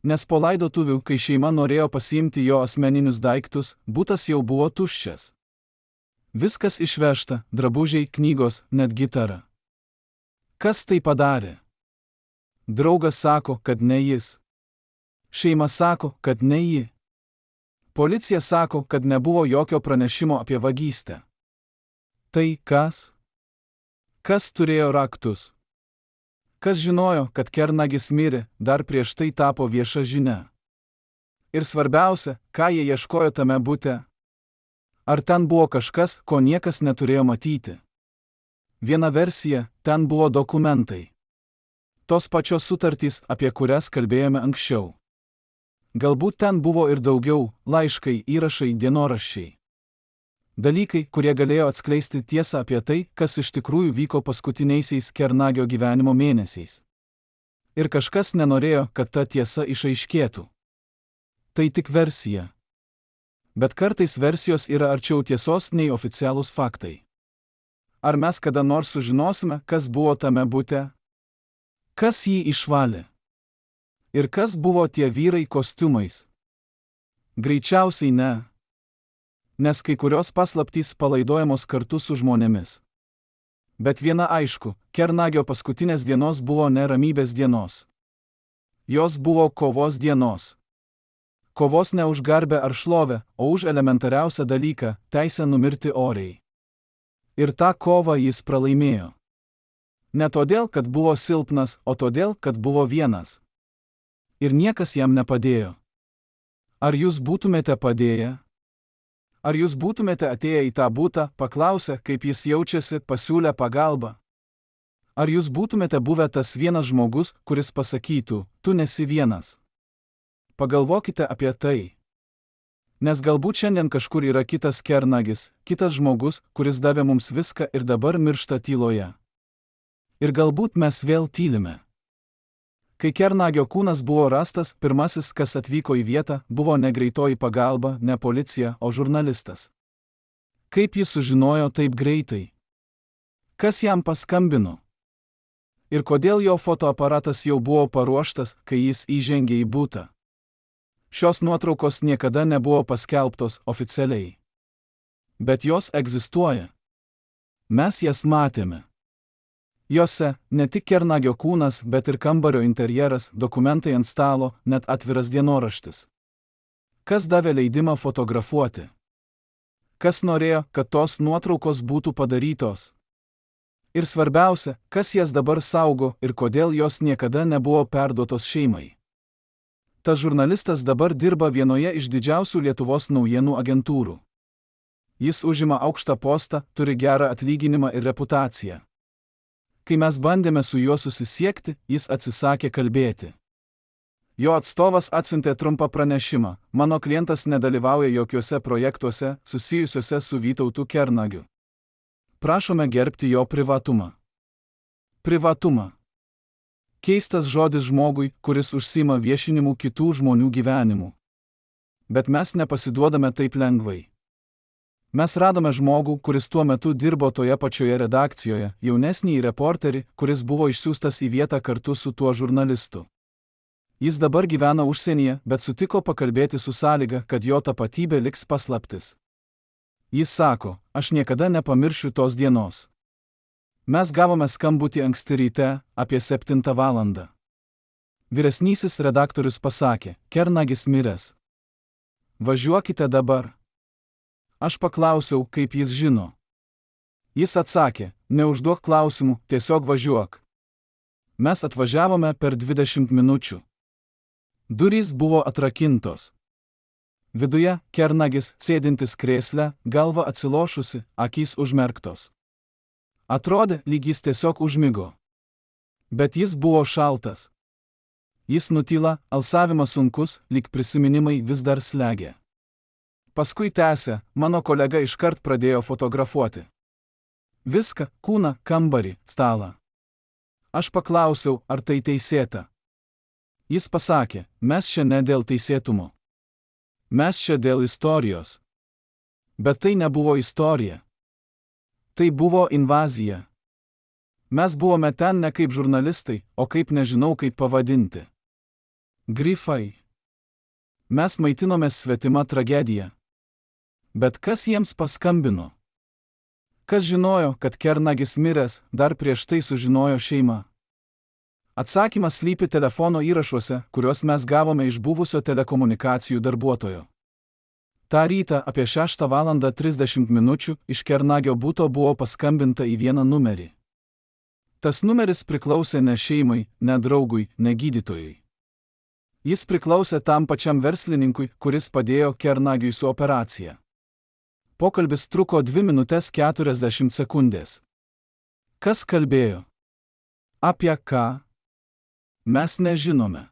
Nes po laidotuvių, kai šeima norėjo pasiimti jo asmeninius daiktus, butas jau buvo tuščias. Viskas išvežta, drabužiai, knygos, net gitara. Kas tai padarė? Draugas sako, kad ne jis. Šeima sako, kad ne ji. Policija sako, kad nebuvo jokio pranešimo apie vagystę. Tai kas? Kas turėjo raktus? Kas žinojo, kad kernagis mirė, dar prieš tai tapo vieša žinia? Ir svarbiausia, ką jie ieškojo tame bute? Ar ten buvo kažkas, ko niekas neturėjo matyti? Viena versija, ten buvo dokumentai. Tos pačios sutartys, apie kurias kalbėjome anksčiau. Galbūt ten buvo ir daugiau, laiškai, įrašai, dienoraščiai. Dalykai, kurie galėjo atskleisti tiesą apie tai, kas iš tikrųjų vyko paskutiniaisiais kernagio gyvenimo mėnesiais. Ir kažkas nenorėjo, kad ta tiesa išaiškėtų. Tai tik versija. Bet kartais versijos yra arčiau tiesos nei oficialūs faktai. Ar mes kada nors sužinosime, kas buvo tame bute? Kas jį išvalė? Ir kas buvo tie vyrai kostiumais? Greičiausiai ne. Nes kai kurios paslaptys palaidojamos kartu su žmonėmis. Bet viena aišku, kernagio paskutinės dienos buvo ne ramybės dienos. Jos buvo kovos dienos. Kovos ne už garbę ar šlovę, o už elementariausią dalyką – teisę numirti oriai. Ir tą kovą jis pralaimėjo. Ne todėl, kad buvo silpnas, o todėl, kad buvo vienas. Ir niekas jam nepadėjo. Ar jūs būtumėte padėję? Ar jūs būtumėte atėję į tą butą, paklausę, kaip jis jaučiasi, pasiūlę pagalbą? Ar jūs būtumėte buvę tas vienas žmogus, kuris pasakytų, tu nesi vienas? Pagalvokite apie tai. Nes galbūt šiandien kažkur yra kitas kernagis, kitas žmogus, kuris davė mums viską ir dabar miršta tyloje. Ir galbūt mes vėl tylime. Kai kernagio kūnas buvo rastas, pirmasis, kas atvyko į vietą, buvo ne greitoji pagalba, ne policija, o žurnalistas. Kaip jis sužinojo taip greitai? Kas jam paskambino? Ir kodėl jo fotoaparatas jau buvo paruoštas, kai jis įžengė į butą? Šios nuotraukos niekada nebuvo paskelbtos oficialiai. Bet jos egzistuoja. Mes jas matėme. Jose ne tik kernagio kūnas, bet ir kambario interjeras, dokumentai ant stalo, net atviras dienoraštis. Kas davė leidimą fotografuoti? Kas norėjo, kad tos nuotraukos būtų padarytos? Ir svarbiausia, kas jas dabar saugo ir kodėl jos niekada nebuvo perduotos šeimai. Tas žurnalistas dabar dirba vienoje iš didžiausių Lietuvos naujienų agentūrų. Jis užima aukštą postą, turi gerą atlyginimą ir reputaciją. Kai mes bandėme su juo susisiekti, jis atsisakė kalbėti. Jo atstovas atsiuntė trumpą pranešimą: mano klientas nedalyvauja jokiuose projektuose susijusiuose su Vytautu Kernagiu. Prašome gerbti jo privatumą. Privatumą. Keistas žodis žmogui, kuris užsiima viešinimu kitų žmonių gyvenimų. Bet mes nepasiduodame taip lengvai. Mes radome žmogų, kuris tuo metu dirbo toje pačioje redakcijoje, jaunesnį reporterį, kuris buvo išsiųstas į vietą kartu su tuo žurnalistu. Jis dabar gyvena užsienyje, bet sutiko pakalbėti su sąlyga, kad jo tapatybė liks paslaptis. Jis sako: aš niekada nepamiršiu tos dienos. Mes gavome skambutį anksti ryte, apie 7 valandą. Vyresnysis redaktorius pasakė: Kernagis miręs. Važiuokite dabar. Aš paklausiau, kaip jis žino. Jis atsakė: neužduok klausimų, tiesiog važiuok. Mes atvažiavome per 20 minučių. Durys buvo atrakintos. Viduje Kernagis sėdintis krėsle, galva atsilošusi, akys užmerktos. Atrodė, lyg jis tiesiog užmigo. Bet jis buvo šaltas. Jis nutyla, alsavimas sunkus, lyg prisiminimai vis dar slegia. Paskui tęsė: mano kolega iškart pradėjo fotografuoti. Viską, kūną, kambarį, stalą. Aš paklausiau, ar tai teisėta. Jis pasakė: mes čia ne dėl teisėtumo. Mes čia dėl istorijos. Bet tai nebuvo istorija. Tai buvo invazija. Mes buvome ten ne kaip žurnalistai, o kaip nežinau kaip pavadinti. Grifai. Mes maitinomės svetima tragedija. Bet kas jiems paskambino? Kas žinojo, kad Kernagis miręs, dar prieš tai sužinojo šeima? Atsakymas slypi telefono įrašuose, kuriuos mes gavome iš buvusio telekomunikacijų darbuotojo. Ta rytą apie 6:30 iš Kernagio buto buvo paskambinta į vieną numerį. Tas numeris priklausė ne šeimai, ne draugui, ne gydytojui. Jis priklausė tam pačiam verslininkui, kuris padėjo Kernagiui su operacija. Pokalbis truko 2 minutės 40 sekundės. Kas kalbėjo? Apie ką? Mes nežinome.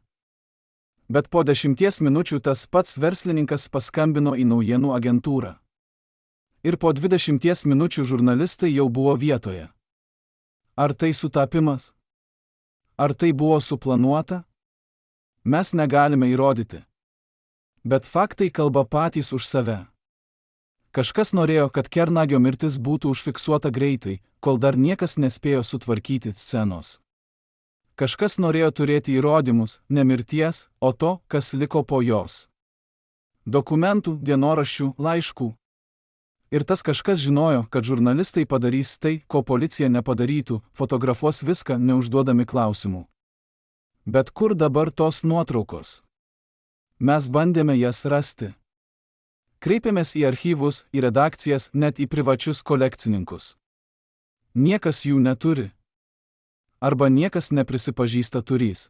Bet po 10 minučių tas pats verslininkas paskambino į naujienų agentūrą. Ir po 20 minučių žurnalistai jau buvo vietoje. Ar tai sutapimas? Ar tai buvo suplanuota? Mes negalime įrodyti. Bet faktai kalba patys už save. Kažkas norėjo, kad Kernagio mirtis būtų užfiksuota greitai, kol dar niekas nespėjo sutvarkyti scenos. Kažkas norėjo turėti įrodymus, ne mirties, o to, kas liko po jos. Dokumentų, dienoraščių, laiškų. Ir tas kažkas žinojo, kad žurnalistai padarys tai, ko policija nepadarytų, fotografuos viską, neužduodami klausimų. Bet kur dabar tos nuotraukos? Mes bandėme jas rasti. Kreipėmės į archyvus, į redakcijas, net į privačius kolekcininkus. Niekas jų neturi. Arba niekas neprisipažįsta turys.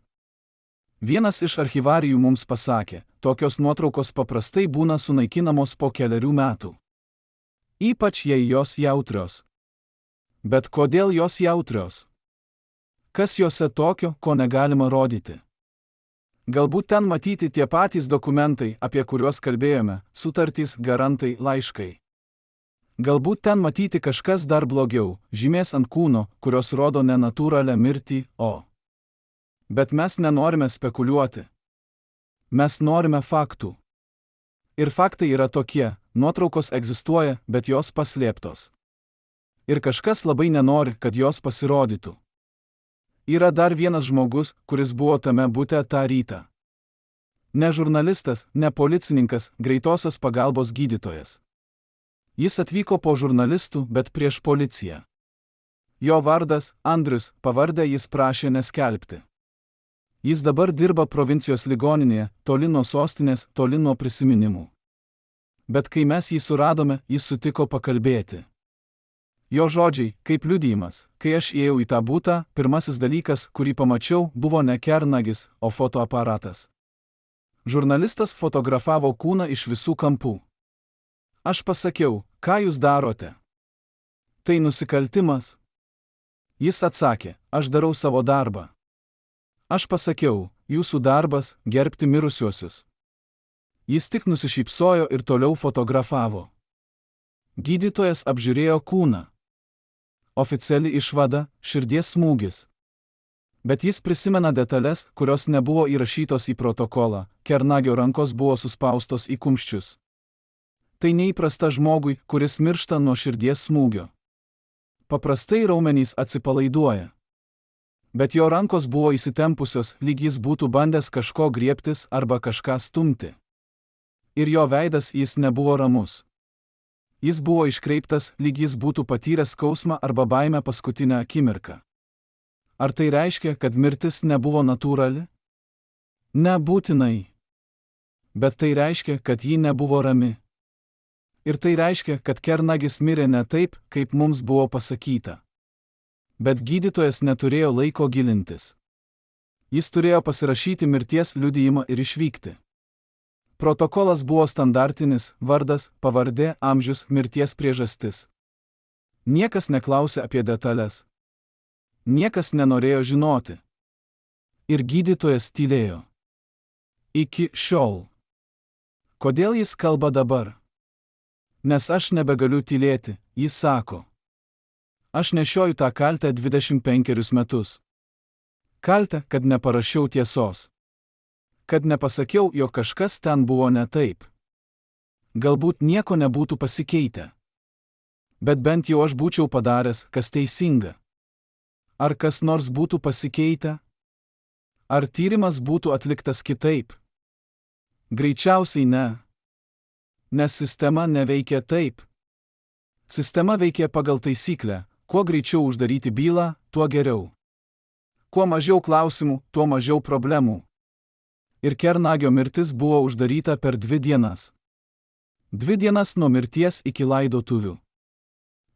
Vienas iš archyvarijų mums pasakė: tokios nuotraukos paprastai būna sunaikinamos po 4 metų. Ypač jei jos jautrios. Bet kodėl jos jautrios? Kas jose tokio, ko negalima rodyti? Galbūt ten matyti tie patys dokumentai, apie kuriuos kalbėjome, sutartys, garantai, laiškai. Galbūt ten matyti kažkas dar blogiau, žymės ant kūno, kurios rodo nenatūralią mirtį, o. Bet mes nenorime spekuliuoti. Mes norime faktų. Ir faktai yra tokie: nuotraukos egzistuoja, bet jos paslėptos. Ir kažkas labai nenori, kad jos pasirodytų. Yra dar vienas žmogus, kuris buvo tame bute tą rytą. Ne žurnalistas, ne policininkas, greitosios pagalbos gydytojas. Jis atvyko po žurnalistų, bet prieš policiją. Jo vardas Andrius, pavardę jis prašė neskelbti. Jis dabar dirba provincijos ligoninėje, toli nuo sostinės, toli nuo prisiminimų. Bet kai mes jį suradome, jis sutiko pakalbėti. Jo žodžiai, kaip liudijimas, kai aš įėjau į tą butą, pirmasis dalykas, kurį pamačiau, buvo ne kernagis, o fotoaparatas. Žurnalistas fotografavo kūną iš visų kampų. Aš pasakiau, ką jūs darote? Tai nusikaltimas. Jis atsakė, aš darau savo darbą. Aš pasakiau, jūsų darbas – gerbti mirusiuosius. Jis tik nusišypsojo ir toliau fotografavo. Gydytojas apžiūrėjo kūną. Oficiali išvada – širdies smūgis. Bet jis prisimena detalės, kurios nebuvo įrašytos į protokolą, kernagio rankos buvo suspaustos į kumščius. Tai neįprasta žmogui, kuris miršta nuo širdies smūgio. Paprastai raumenys atsipalaiduoja. Bet jo rankos buvo įsitempusios, lyg jis būtų bandęs kažko griebtis arba kažką stumti. Ir jo veidas jis nebuvo ramus. Jis buvo iškreiptas, lyg jis būtų patyręs skausmą arba baimę paskutinę akimirką. Ar tai reiškia, kad mirtis nebuvo natūrali? Nebūtinai. Bet tai reiškia, kad ji nebuvo rami. Ir tai reiškia, kad kernagis mirė ne taip, kaip mums buvo pasakyta. Bet gydytojas neturėjo laiko gilintis. Jis turėjo pasirašyti mirties liudijimą ir išvykti. Protokolas buvo standartinis – vardas, pavardė, amžius, mirties priežastis. Niekas neklausė apie detalės. Niekas nenorėjo žinoti. Ir gydytojas tylėjo. Iki šiol. Kodėl jis kalba dabar? Nes aš nebegaliu tylėti, jis sako. Aš nešioju tą kaltę 25 metus. Kaltę, kad neparašiau tiesos. Kad nepasakiau, jog kažkas ten buvo ne taip. Galbūt nieko nebūtų pasikeitę. Bet bent jau aš būčiau padaręs, kas teisinga. Ar kas nors būtų pasikeitę? Ar tyrimas būtų atliktas kitaip? Greičiausiai ne. Nes sistema neveikia taip. Sistema veikia pagal taisyklę, kuo greičiau uždaryti bylą, tuo geriau. Kuo mažiau klausimų, tuo mažiau problemų. Ir kernagio mirtis buvo uždaryta per 2 dienas. 2 dienas nuo mirties iki laidotuvių.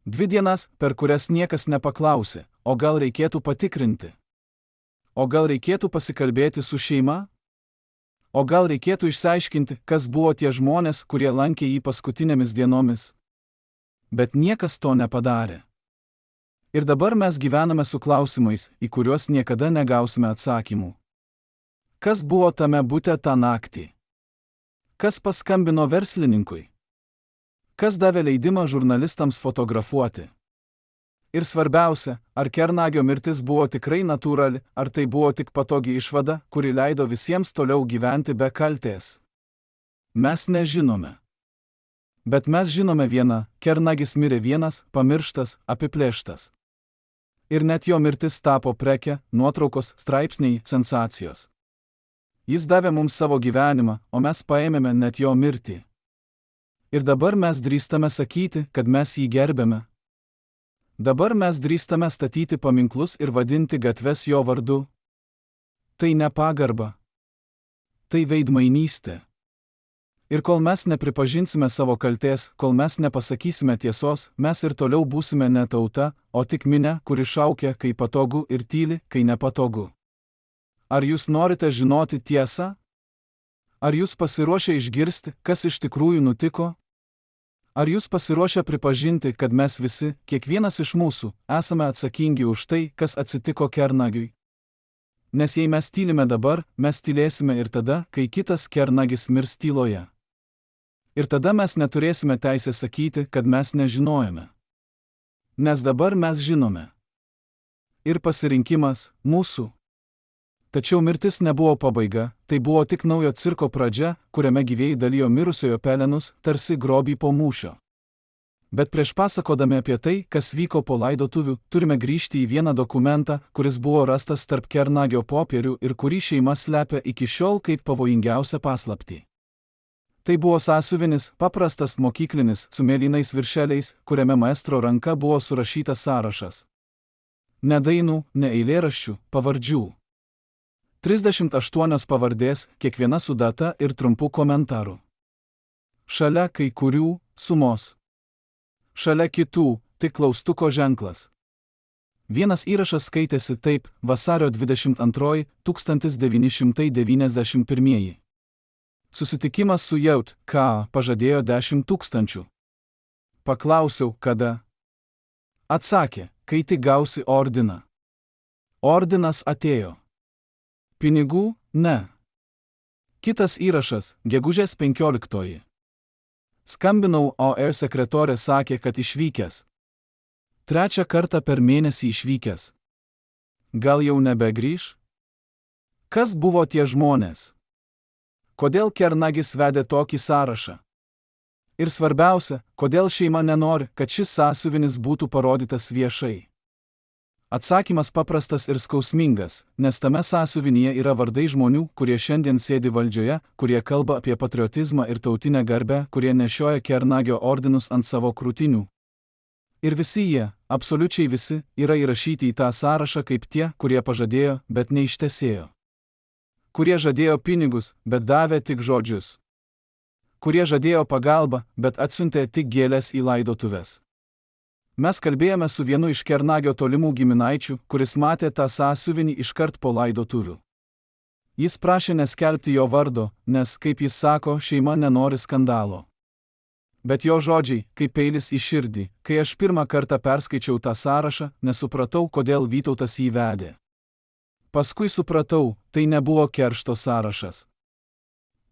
2 dienas, per kurias niekas nepaklausė, o gal reikėtų patikrinti. O gal reikėtų pasikalbėti su šeima? O gal reikėtų išsiaiškinti, kas buvo tie žmonės, kurie lankė jį paskutinėmis dienomis. Bet niekas to nepadarė. Ir dabar mes gyvename su klausimais, į kuriuos niekada negausime atsakymų. Kas buvo tame bute tą naktį? Kas paskambino verslininkui? Kas davė leidimą žurnalistams fotografuoti? Ir svarbiausia, ar kernagio mirtis buvo tikrai natūrali, ar tai buvo tik patogi išvada, kuri leido visiems toliau gyventi be kaltės? Mes nežinome. Bet mes žinome vieną, kernagis mirė vienas, pamirštas, apiplėštas. Ir net jo mirtis tapo preke, nuotraukos, straipsniai, sensacijos. Jis davė mums savo gyvenimą, o mes paėmėme net jo mirtį. Ir dabar mes drįstame sakyti, kad mes jį gerbėme. Dabar mes drįstame statyti paminklus ir vadinti gatves jo vardu. Tai nepagarba. Tai veidmainystė. Ir kol mes nepripažinsime savo kaltės, kol mes nepasakysime tiesos, mes ir toliau būsime ne tauta, o tik minia, kuri šaukia, kai patogu ir tyli, kai nepatogu. Ar jūs norite žinoti tiesą? Ar jūs pasiruošę išgirsti, kas iš tikrųjų nutiko? Ar jūs pasiruošę pripažinti, kad mes visi, kiekvienas iš mūsų, esame atsakingi už tai, kas atsitiko kernagiui? Nes jei mes tylime dabar, mes tylėsime ir tada, kai kitas kernagis mirs tyloje. Ir tada mes neturėsime teisės sakyti, kad mes nežinojome. Nes dabar mes žinome. Ir pasirinkimas mūsų. Tačiau mirtis nebuvo pabaiga, tai buvo tik naujo cirko pradžia, kuriame gyvieji dalijo mirusiojo pelenus, tarsi grobį po mūšio. Bet prieš pasakodami apie tai, kas vyko po laidotuvių, turime grįžti į vieną dokumentą, kuris buvo rastas tarp kernagio popierių ir kurį šeima slepia iki šiol kaip pavojingiausią paslaptį. Tai buvo sąsiuvinis, paprastas mokyklinis, su mėlynais viršeliais, kuriame maestro ranka buvo surašytas sąrašas. Ne dainų, ne eilėraščių, pavardžių. 38 pavardės, kiekviena su data ir trumpu komentaru. Šalia kai kurių sumos. Šalia kitų tik klaustuko ženklas. Vienas įrašas skaitėsi taip: vasario 22, 1991. Susitikimas su JK pažadėjo 10 000. Paklausiau, kada. Atsakė, kai tik gausi ordiną. Ordinas atėjo. Pinigų, ne. Kitas įrašas, gegužės 15. Skambinau, o sekretorė sakė, kad išvykęs. 3 kartą per mėnesį išvykęs. Gal jau nebegrįš? Kas buvo tie žmonės? Kodėl Kernagis vedė tokį sąrašą? Ir svarbiausia, kodėl šeima nenori, kad šis sąsiuvinis būtų parodytas viešai? Atsakymas paprastas ir skausmingas, nes tame sąsiuvinyje yra vardai žmonių, kurie šiandien sėdi valdžioje, kurie kalba apie patriotizmą ir tautinę garbę, kurie nešioja Kernagio ordinus ant savo krūtinių. Ir visi jie, absoliučiai visi, yra įrašyti į tą sąrašą kaip tie, kurie pažadėjo, bet neištesėjo. Kurie žadėjo pinigus, bet davė tik žodžius. Kurie žadėjo pagalbą, bet atsiuntė tik gėles į laidotuves. Mes kalbėjome su vienu iš Kernagio tolimų giminaičių, kuris matė tą sąsiuvinį iškart po laidotuvių. Jis prašė neskelbti jo vardo, nes, kaip jis sako, šeima nenori skandalo. Bet jo žodžiai, kaip peilis į širdį, kai aš pirmą kartą perskaičiau tą sąrašą, nesupratau, kodėl Vytautas jį vedė. Paskui supratau, tai nebuvo keršto sąrašas.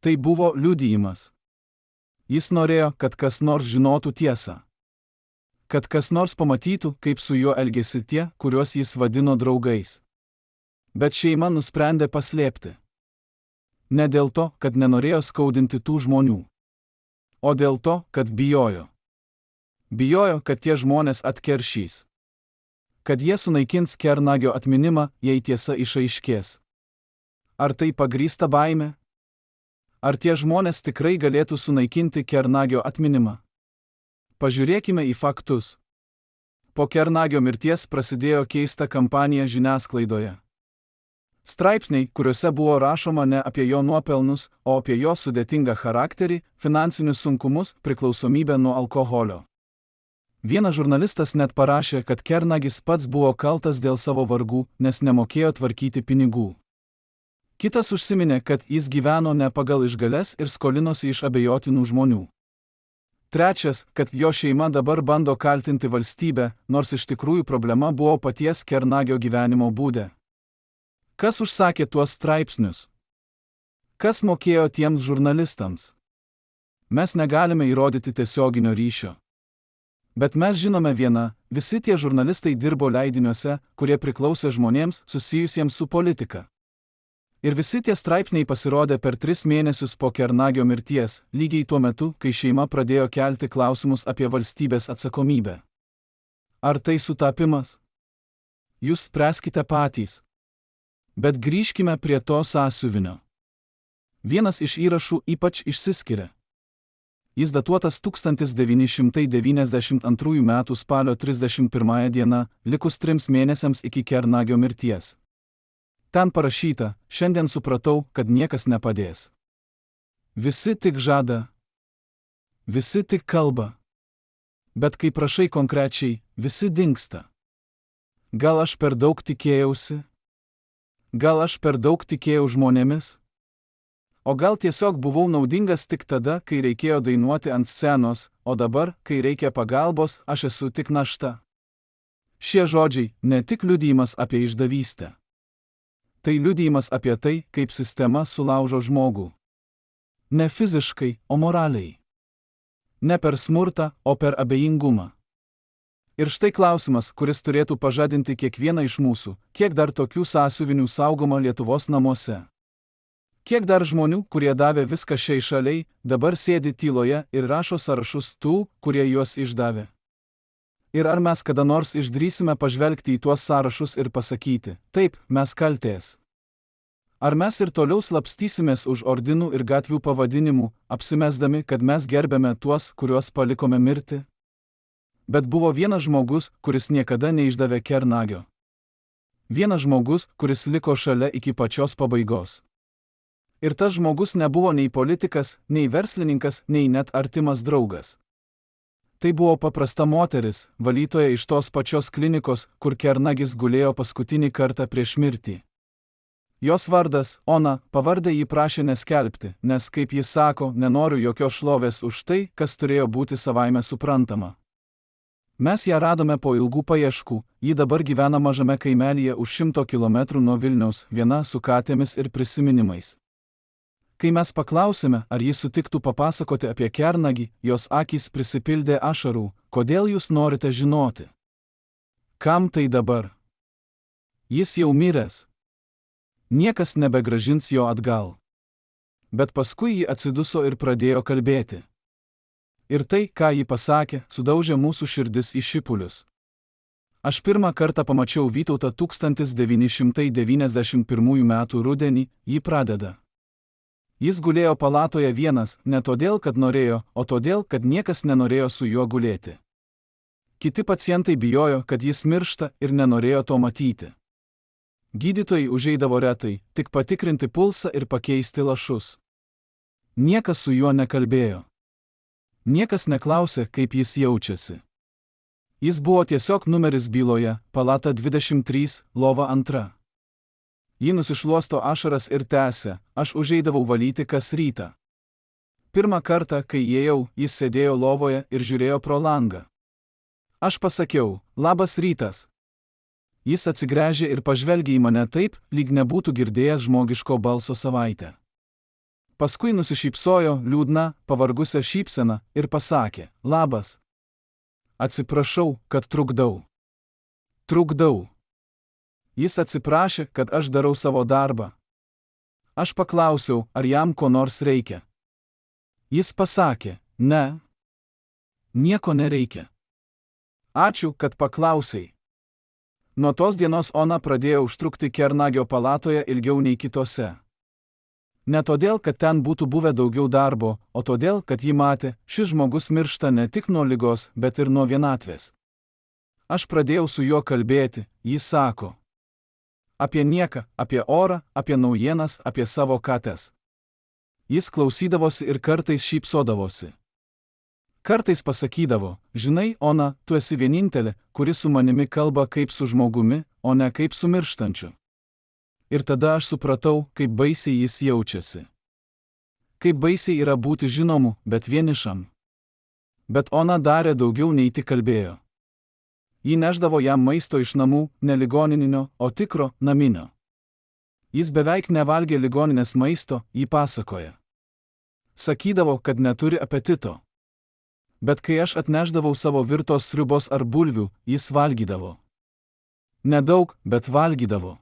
Tai buvo liudijimas. Jis norėjo, kad kas nors žinotų tiesą. Kad kas nors pamatytų, kaip su juo elgėsi tie, kuriuos jis vadino draugais. Bet šeima nusprendė paslėpti. Ne dėl to, kad nenorėjo skaudinti tų žmonių. O dėl to, kad bijojo. Bijojo, kad tie žmonės atkeršys. Kad jie sunaikins Kernagio atminimą, jei tiesa išaiškės. Ar tai pagrįsta baimė? Ar tie žmonės tikrai galėtų sunaikinti Kernagio atminimą? Pažiūrėkime į faktus. Po Kernagio mirties prasidėjo keista kampanija žiniasklaidoje. Straipsniai, kuriuose buvo rašoma ne apie jo nuopelnus, o apie jo sudėtingą charakterį, finansinius sunkumus, priklausomybę nuo alkoholio. Vienas žurnalistas net parašė, kad Kernagis pats buvo kaltas dėl savo vargų, nes nemokėjo tvarkyti pinigų. Kitas užsiminė, kad jis gyveno ne pagal išgales ir skolinosi iš abejotinų žmonių. Trečias, kad jo šeima dabar bando kaltinti valstybę, nors iš tikrųjų problema buvo paties Kernagio gyvenimo būde. Kas užsakė tuos straipsnius? Kas mokėjo tiems žurnalistams? Mes negalime įrodyti tiesioginio ryšio. Bet mes žinome vieną, visi tie žurnalistai dirbo leidiniuose, kurie priklausė žmonėms susijusiems su politika. Ir visi tie straipsniai pasirodė per 3 mėnesius po Kernagio mirties, lygiai tuo metu, kai šeima pradėjo kelti klausimus apie valstybės atsakomybę. Ar tai sutapimas? Jūs spręskite patys. Bet grįžkime prie to sąsiuvinio. Vienas iš įrašų ypač išsiskiria. Jis datuotas 1992 m. spalio 31 d., likus 3 mėnesiams iki Kernagio mirties. Ten parašyta: šiandien supratau, kad niekas nepadės. Visi tik žada. Visi tik kalba. Bet kai prašai konkrečiai, visi dingsta. Gal aš per daug tikėjausi? Gal aš per daug tikėjau žmonėmis? O gal tiesiog buvau naudingas tik tada, kai reikėjo dainuoti ant scenos, o dabar, kai reikia pagalbos, aš esu tik našta. Šie žodžiai ne tik liudijimas apie išdavystę. Tai liudijimas apie tai, kaip sistema sulaužo žmogų. Ne fiziškai, o moraliai. Ne per smurtą, o per abejingumą. Ir štai klausimas, kuris turėtų pažadinti kiekvieną iš mūsų: kiek dar tokių sąsiuvinių saugoma Lietuvos namuose? Kiek dar žmonių, kurie davė viską šiai šaliai, dabar sėdi tyloje ir rašo sąrašus tų, kurie juos išdavė? Ir ar mes kada nors išdrįsime pažvelgti į tuos sąrašus ir pasakyti: taip, mes kaltės? Ar mes ir toliau slapstysimės už ordinų ir gatvių pavadinimų, apsimesdami, kad mes gerbėme tuos, kuriuos palikome mirti? Bet buvo vienas žmogus, kuris niekada neišdavė Kernagio. Vienas žmogus, kuris liko šalia iki pačios pabaigos. Ir tas žmogus nebuvo nei politikas, nei verslininkas, nei net artimas draugas. Tai buvo paprasta moteris, valytoja iš tos pačios klinikos, kur kernagis gulėjo paskutinį kartą prieš mirtį. Jos vardas, Ona, pavardę jį prašė neskelbti, nes, kaip jis sako, nenoriu jokios šlovės už tai, kas turėjo būti savaime suprantama. Mes ją radome po ilgų paieškų, ji dabar gyvena mažame kaimelyje už 100 km nuo Vilniaus, viena su katėmis ir prisiminimais. Kai mes paklausėme, ar jis sutiktų papasakoti apie kernagį, jos akys prisipildė ašarų. Kodėl jūs norite žinoti? Kam tai dabar? Jis jau miręs. Niekas nebegrąžins jo atgal. Bet paskui ji atsiduso ir pradėjo kalbėti. Ir tai, ką ji pasakė, sudaužė mūsų širdis į šipulius. Aš pirmą kartą pamačiau Vytautą 1991 metų rudenį, ji pradeda. Jis gulėjo palatoje vienas, ne todėl, kad norėjo, o todėl, kad niekas nenorėjo su juo gulėti. Kiti pacientai bijojo, kad jis miršta ir nenorėjo to matyti. Gydytojai užeidavo retai, tik patikrinti pulsą ir pakeisti lašus. Niekas su juo nekalbėjo. Niekas neklausė, kaip jis jaučiasi. Jis buvo tiesiog numeris byloje, palata 23, lova 2. Ji nusišluosto ašaras ir tęsė, aš užeidavau valyti kas rytą. Pirmą kartą, kai įėjau, jis sėdėjo lovoje ir žiūrėjo pro langą. Aš pasakiau, labas rytas. Jis atsigręžė ir pažvelgė į mane taip, lyg nebūtų girdėjęs žmogiško balso savaitę. Paskui nusišypsojo, liūdna, pavargusią šypseną, ir pasakė, labas. Atsiprašau, kad trukdau. Trukdau. Jis atsiprašė, kad aš darau savo darbą. Aš paklausiau, ar jam ko nors reikia. Jis pasakė, ne. Nieko nereikia. Ačiū, kad paklausai. Nuo tos dienos Ona pradėjo užtrukti kernagio palatoje ilgiau nei kitose. Ne todėl, kad ten būtų buvę daugiau darbo, o todėl, kad ji matė, šis žmogus miršta ne tik nuo ligos, bet ir nuo vienatvės. Aš pradėjau su juo kalbėti, jis sako. Apie nieką, apie orą, apie naujienas, apie savo kates. Jis klausydavosi ir kartais šypsodavosi. Kartais pasakydavo, žinai, Ona, tu esi vienintelė, kuri su manimi kalba kaip su žmogumi, o ne kaip su mirštančiu. Ir tada aš supratau, kaip baisiai jis jaučiasi. Kaip baisiai yra būti žinomu, bet vienišam. Bet Ona darė daugiau nei tik kalbėjo. Ji neždavo jam maisto iš namų, ne ligoninio, o tikro, naminio. Jis beveik nevalgė ligoninės maisto, ji pasakoja. Sakydavo, kad neturi apetito. Bet kai aš atneždavau savo virtos sriubos ar bulvių, jis valgydavo. Nedaug, bet valgydavo.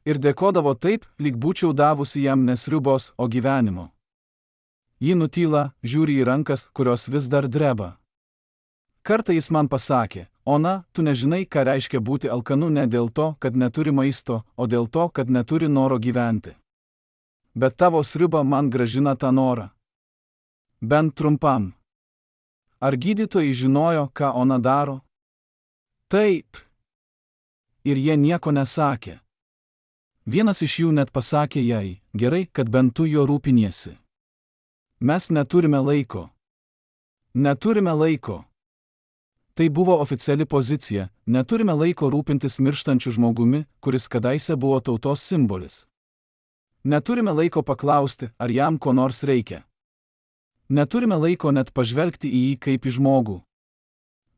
Ir dėkodavo taip, lyg būčiau davusi jam ne sriubos, o gyvenimo. Ji nutyla, žiūri į rankas, kurios vis dar dreba. Kartą jis man pasakė, Ona, tu nežinai, ką reiškia būti alkanu ne dėl to, kad neturi maisto, o dėl to, kad neturi noro gyventi. Bet tavo sriuba man grąžina tą norą. Bent trumpam. Ar gydytojai žinojo, ką Ona daro? Taip. Ir jie nieko nesakė. Vienas iš jų net pasakė jai, gerai, kad bent tu jo rūpiniesi. Mes neturime laiko. Neturime laiko. Tai buvo oficiali pozicija, neturime laiko rūpintis mirštančiu žmogumi, kuris kadaise buvo tautos simbolis. Neturime laiko paklausti, ar jam ko nors reikia. Neturime laiko net pažvelgti į jį kaip į žmogų.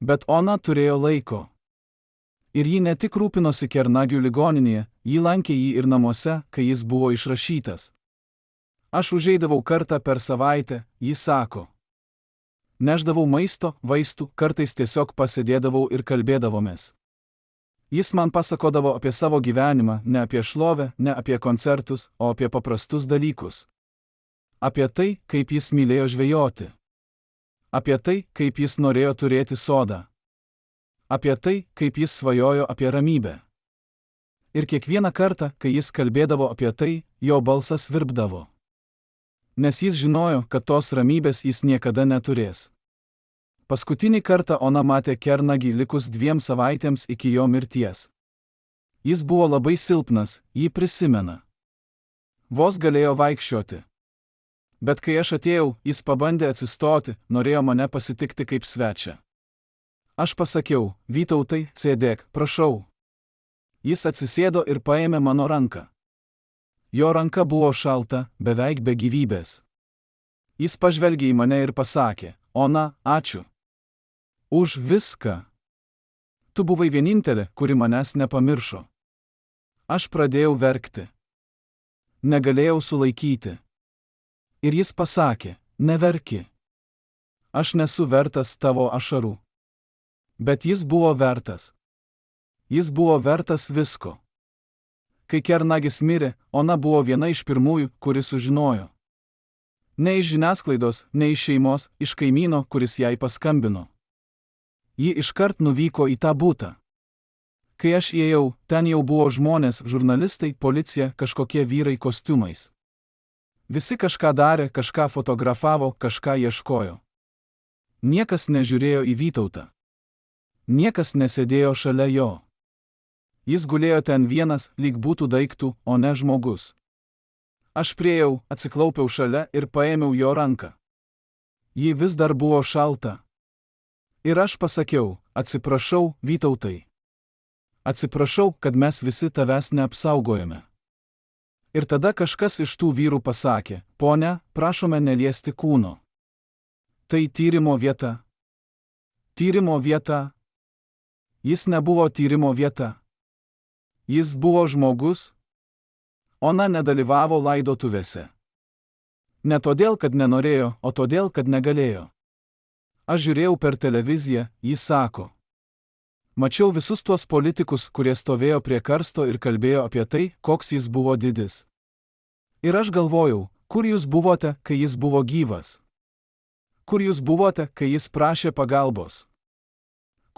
Bet Ona turėjo laiko. Ir ji ne tik rūpinosi kernagių ligoninėje, ji lankė jį ir namuose, kai jis buvo išrašytas. Aš užeidavau kartą per savaitę, ji sako. Neždavau maisto, vaistų, kartais tiesiog pasėdėdavau ir kalbėdavomės. Jis man pasakodavo apie savo gyvenimą, ne apie šlovę, ne apie koncertus, o apie paprastus dalykus. Apie tai, kaip jis mylėjo žvejoti. Apie tai, kaip jis norėjo turėti sodą. Apie tai, kaip jis svajojo apie ramybę. Ir kiekvieną kartą, kai jis kalbėdavo apie tai, jo balsas virpdavo. Nes jis žinojo, kad tos ramybės jis niekada neturės. Paskutinį kartą Ona matė kernagį likus 2 savaitėms iki jo mirties. Jis buvo labai silpnas, jį prisimena. Vos galėjo vaikščioti. Bet kai aš atėjau, jis pabandė atsistoti, norėjo mane pasitikti kaip svečią. Aš pasakiau, Vytautai, sėdėk, prašau. Jis atsisėdo ir paėmė mano ranką. Jo ranka buvo šalta, beveik be gyvybės. Jis pažvelgė į mane ir pasakė, Ona, ačiū. Už viską. Tu buvai vienintelė, kuri manęs nepamiršo. Aš pradėjau verkti. Negalėjau sulaikyti. Ir jis pasakė, neverki. Aš nesu vertas tavo ašarų. Bet jis buvo vertas. Jis buvo vertas visko. Kai kernagis mirė, Ona buvo viena iš pirmųjų, kuri sužinojo. Ne iš žiniasklaidos, ne iš šeimos, iš kaimyno, kuris jai paskambino. Ji iškart nuvyko į tą butą. Kai aš įėjau, ten jau buvo žmonės, žurnalistai, policija, kažkokie vyrai kostiumais. Visi kažką darė, kažką fotografavo, kažką ieškojo. Niekas nežiūrėjo į Vytautą. Niekas nesėdėjo šalia jo. Jis gulėjo ten vienas, lyg būtų daiktų, o ne žmogus. Aš priėjau, atsiklaupiau šalia ir paėmiau jo ranką. Ji vis dar buvo šalta. Ir aš pasakiau, atsiprašau, Vytautai. Atsiprašau, kad mes visi tavęs neapsaugojame. Ir tada kažkas iš tų vyrų pasakė, ponia, prašome neliesti kūno. Tai tyrimo vieta. Tyrimo vieta. Jis nebuvo tyrimo vieta. Jis buvo žmogus. Ona nedalyvavo laidotuvėse. Ne todėl, kad nenorėjo, o todėl, kad negalėjo. Aš žiūrėjau per televiziją, jis sako. Mačiau visus tuos politikus, kurie stovėjo prie karsto ir kalbėjo apie tai, koks jis buvo didis. Ir aš galvojau, kur jūs buvote, kai jis buvo gyvas? Kur jūs buvote, kai jis prašė pagalbos?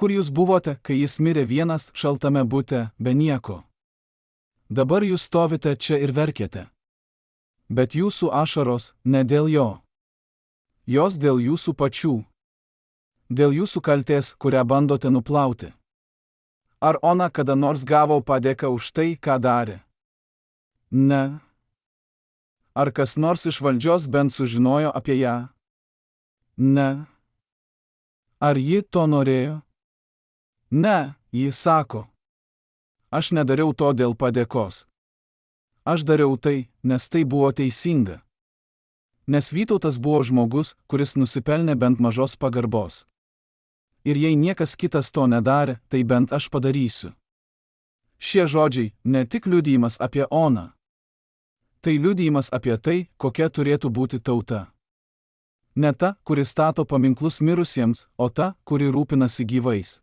Kur jūs buvote, kai jis mirė vienas šaltame bute, be nieko? Dabar jūs stovite čia ir verkiate. Bet jūsų ašaros ne dėl jo. Jos dėl jūsų pačių. Dėl jūsų kaltės, kurią bandote nuplauti. Ar Ona kada nors gavo padėką už tai, ką darė? Ne. Ar kas nors iš valdžios bent sužinojo apie ją? Ne. Ar ji to norėjo? Ne, ji sako. Aš nedariau to dėl padėkos. Aš dariau tai, nes tai buvo teisinga. Nes Vytautas buvo žmogus, kuris nusipelnė bent mažos pagarbos. Ir jei niekas kitas to nedarė, tai bent aš padarysiu. Šie žodžiai ne tik liudijimas apie Oną. Tai liudijimas apie tai, kokia turėtų būti tauta. Ne ta, kuri stato paminklus mirusiems, o ta, kuri rūpinasi gyvais.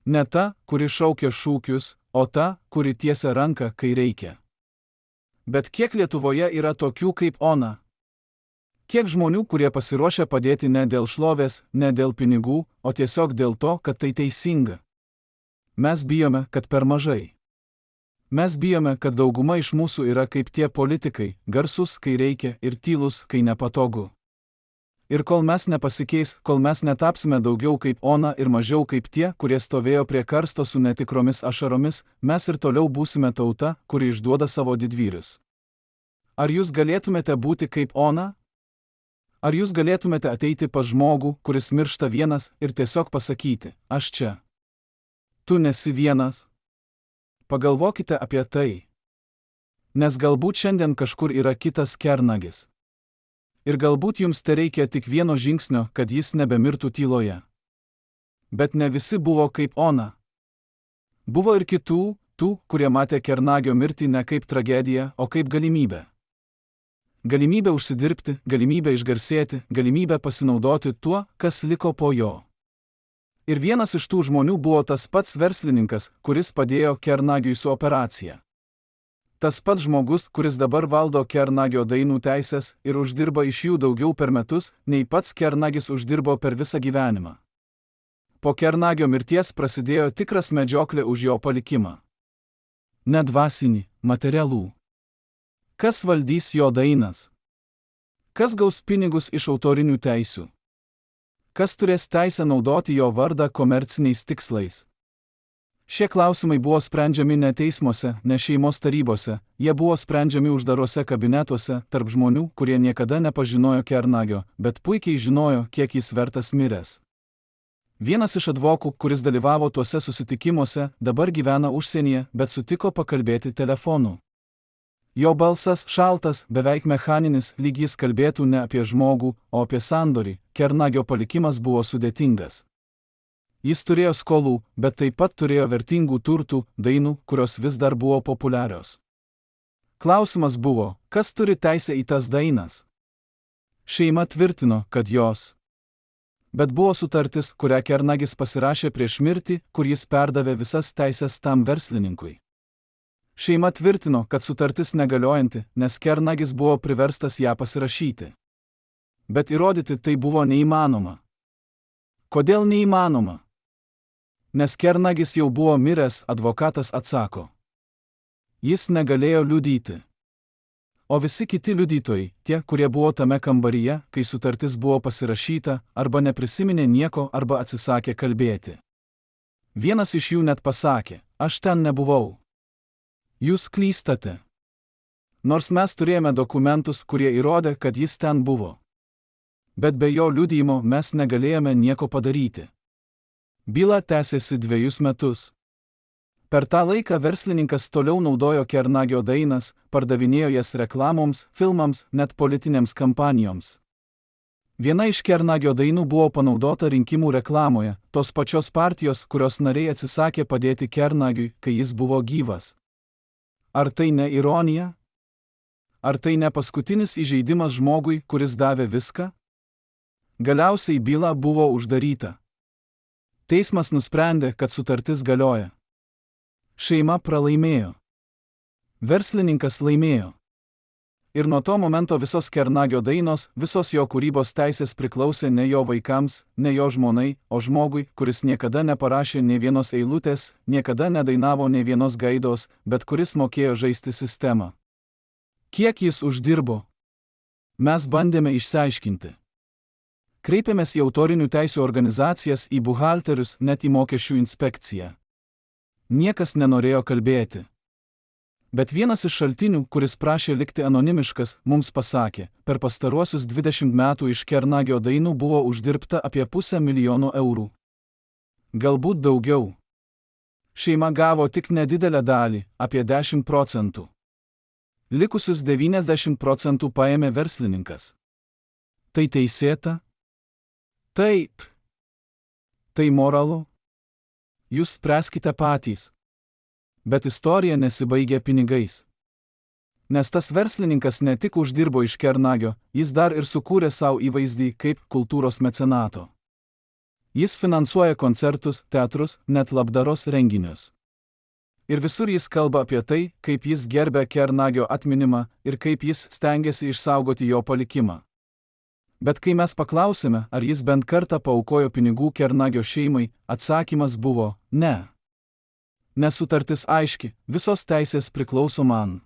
Ne ta, kuri šaukia šūkius, o ta, kuri tiesia ranką, kai reikia. Bet kiek Lietuvoje yra tokių kaip Ona? Kiek žmonių, kurie pasiruošia padėti ne dėl šlovės, ne dėl pinigų, o tiesiog dėl to, kad tai teisinga? Mes bijome, kad per mažai. Mes bijome, kad dauguma iš mūsų yra kaip tie politikai, garsus, kai reikia, ir tylus, kai nepatogu. Ir kol mes nepasikeis, kol mes netapsime daugiau kaip Ona ir mažiau kaip tie, kurie stovėjo prie karsto su netikromis ašaromis, mes ir toliau būsime tauta, kuri išduoda savo didvyrius. Ar jūs galėtumėte būti kaip Ona? Ar jūs galėtumėte ateiti pas žmogų, kuris miršta vienas, ir tiesiog pasakyti, aš čia? Tu nesi vienas? Pagalvokite apie tai. Nes galbūt šiandien kažkur yra kitas kernagis. Ir galbūt jums tereikia tik vieno žingsnio, kad jis nebemirtų tyloje. Bet ne visi buvo kaip Ona. Buvo ir kitų, kurie matė kernagio mirtį ne kaip tragediją, o kaip galimybę. Galimybę užsidirbti, galimybę išgarsėti, galimybę pasinaudoti tuo, kas liko po jo. Ir vienas iš tų žmonių buvo tas pats verslininkas, kuris padėjo kernagiui su operacija. Tas pats žmogus, kuris dabar valdo kernagio dainų teises ir uždirba iš jų daugiau per metus, nei pats kernagis uždirbo per visą gyvenimą. Po kernagio mirties prasidėjo tikras medžioklė už jo palikimą. Ne dvasinį, materialų. Kas valdys jo dainas? Kas gaus pinigus iš autorinių teisių? Kas turės teisę naudoti jo vardą komerciniais tikslais? Šie klausimai buvo sprendžiami ne teismuose, ne šeimos tarybose, jie buvo sprendžiami uždaruose kabinetuose tarp žmonių, kurie niekada nepažinojo Kernagio, bet puikiai žinojo, kiek jis vertas miręs. Vienas iš advokų, kuris dalyvavo tuose susitikimuose, dabar gyvena užsienyje, bet sutiko pakalbėti telefonu. Jo balsas šaltas, beveik mechaninis, lyg jis kalbėtų ne apie žmogų, o apie sandorį. Kernagio palikimas buvo sudėtingas. Jis turėjo skolų, bet taip pat turėjo vertingų turtų, dainų, kurios vis dar buvo populiarios. Klausimas buvo, kas turi teisę į tas dainas? Šeima tvirtino, kad jos. Bet buvo sutartis, kurią Kernagis pasirašė prieš mirtį, kur jis perdavė visas teisės tam verslininkui. Šeima tvirtino, kad sutartis negaliojanti, nes Kernagis buvo priverstas ją pasirašyti. Bet įrodyti tai buvo neįmanoma. Kodėl neįmanoma? Nes Kernagis jau buvo miręs, advokatas atsako. Jis negalėjo liudyti. O visi kiti liudytojai, tie, kurie buvo tame kambaryje, kai sutartis buvo pasirašyta, arba neprisiminė nieko, arba atsisakė kalbėti. Vienas iš jų net pasakė, aš ten nebuvau. Jūs klystate. Nors mes turėjome dokumentus, kurie įrodė, kad jis ten buvo. Bet be jo liudijimo mes negalėjome nieko padaryti. Byla tęsėsi 2 metus. Per tą laiką verslininkas toliau naudojo Kernagio dainas, pardavinėjo jas reklamoms, filmams, net politinėms kampanijoms. Viena iš Kernagio dainų buvo panaudota rinkimų reklamoje, tos pačios partijos, kurios nariai atsisakė padėti Kernagiui, kai jis buvo gyvas. Ar tai ne ironija? Ar tai ne paskutinis įžeidimas žmogui, kuris davė viską? Galiausiai byla buvo uždaryta. Teismas nusprendė, kad sutartis galioja. Šeima pralaimėjo. Verslininkas laimėjo. Ir nuo to momento visos Kernagio dainos, visos jo kūrybos teisės priklausė ne jo vaikams, ne jo žmonai, o žmogui, kuris niekada neparašė nė vienos eilutės, niekada nedainavo nė vienos gaidos, bet kuris mokėjo žaisti sistemą. Kiek jis uždirbo? Mes bandėme išsiaiškinti. Kreipėmės į autorinių teisių organizacijas, į buhalterius, net į mokesčių inspekciją. Niekas nenorėjo kalbėti. Bet vienas iš šaltinių, kuris prašė likti anonimiškas, mums pasakė, per pastaruosius 20 metų iš Kernagio dainų buvo uždirbta apie 500 000 eurų. Galbūt daugiau. Šeima gavo tik nedidelę dalį, apie 10%. Likusius 90% paėmė verslininkas. Tai teisėta? Taip. Tai moralu? Jūs spręskite patys. Bet istorija nesibaigia pinigais. Nes tas verslininkas ne tik uždirbo iš Kernagio, jis dar ir sukūrė savo įvaizdį kaip kultūros mecenato. Jis finansuoja koncertus, teatrus, net labdaros renginius. Ir visur jis kalba apie tai, kaip jis gerbia Kernagio atminimą ir kaip jis stengiasi išsaugoti jo palikimą. Bet kai mes paklausėme, ar jis bent kartą paaukojo pinigų Kernagio šeimai, atsakymas buvo ne. Nes sutartis aiški, visos teisės priklauso man.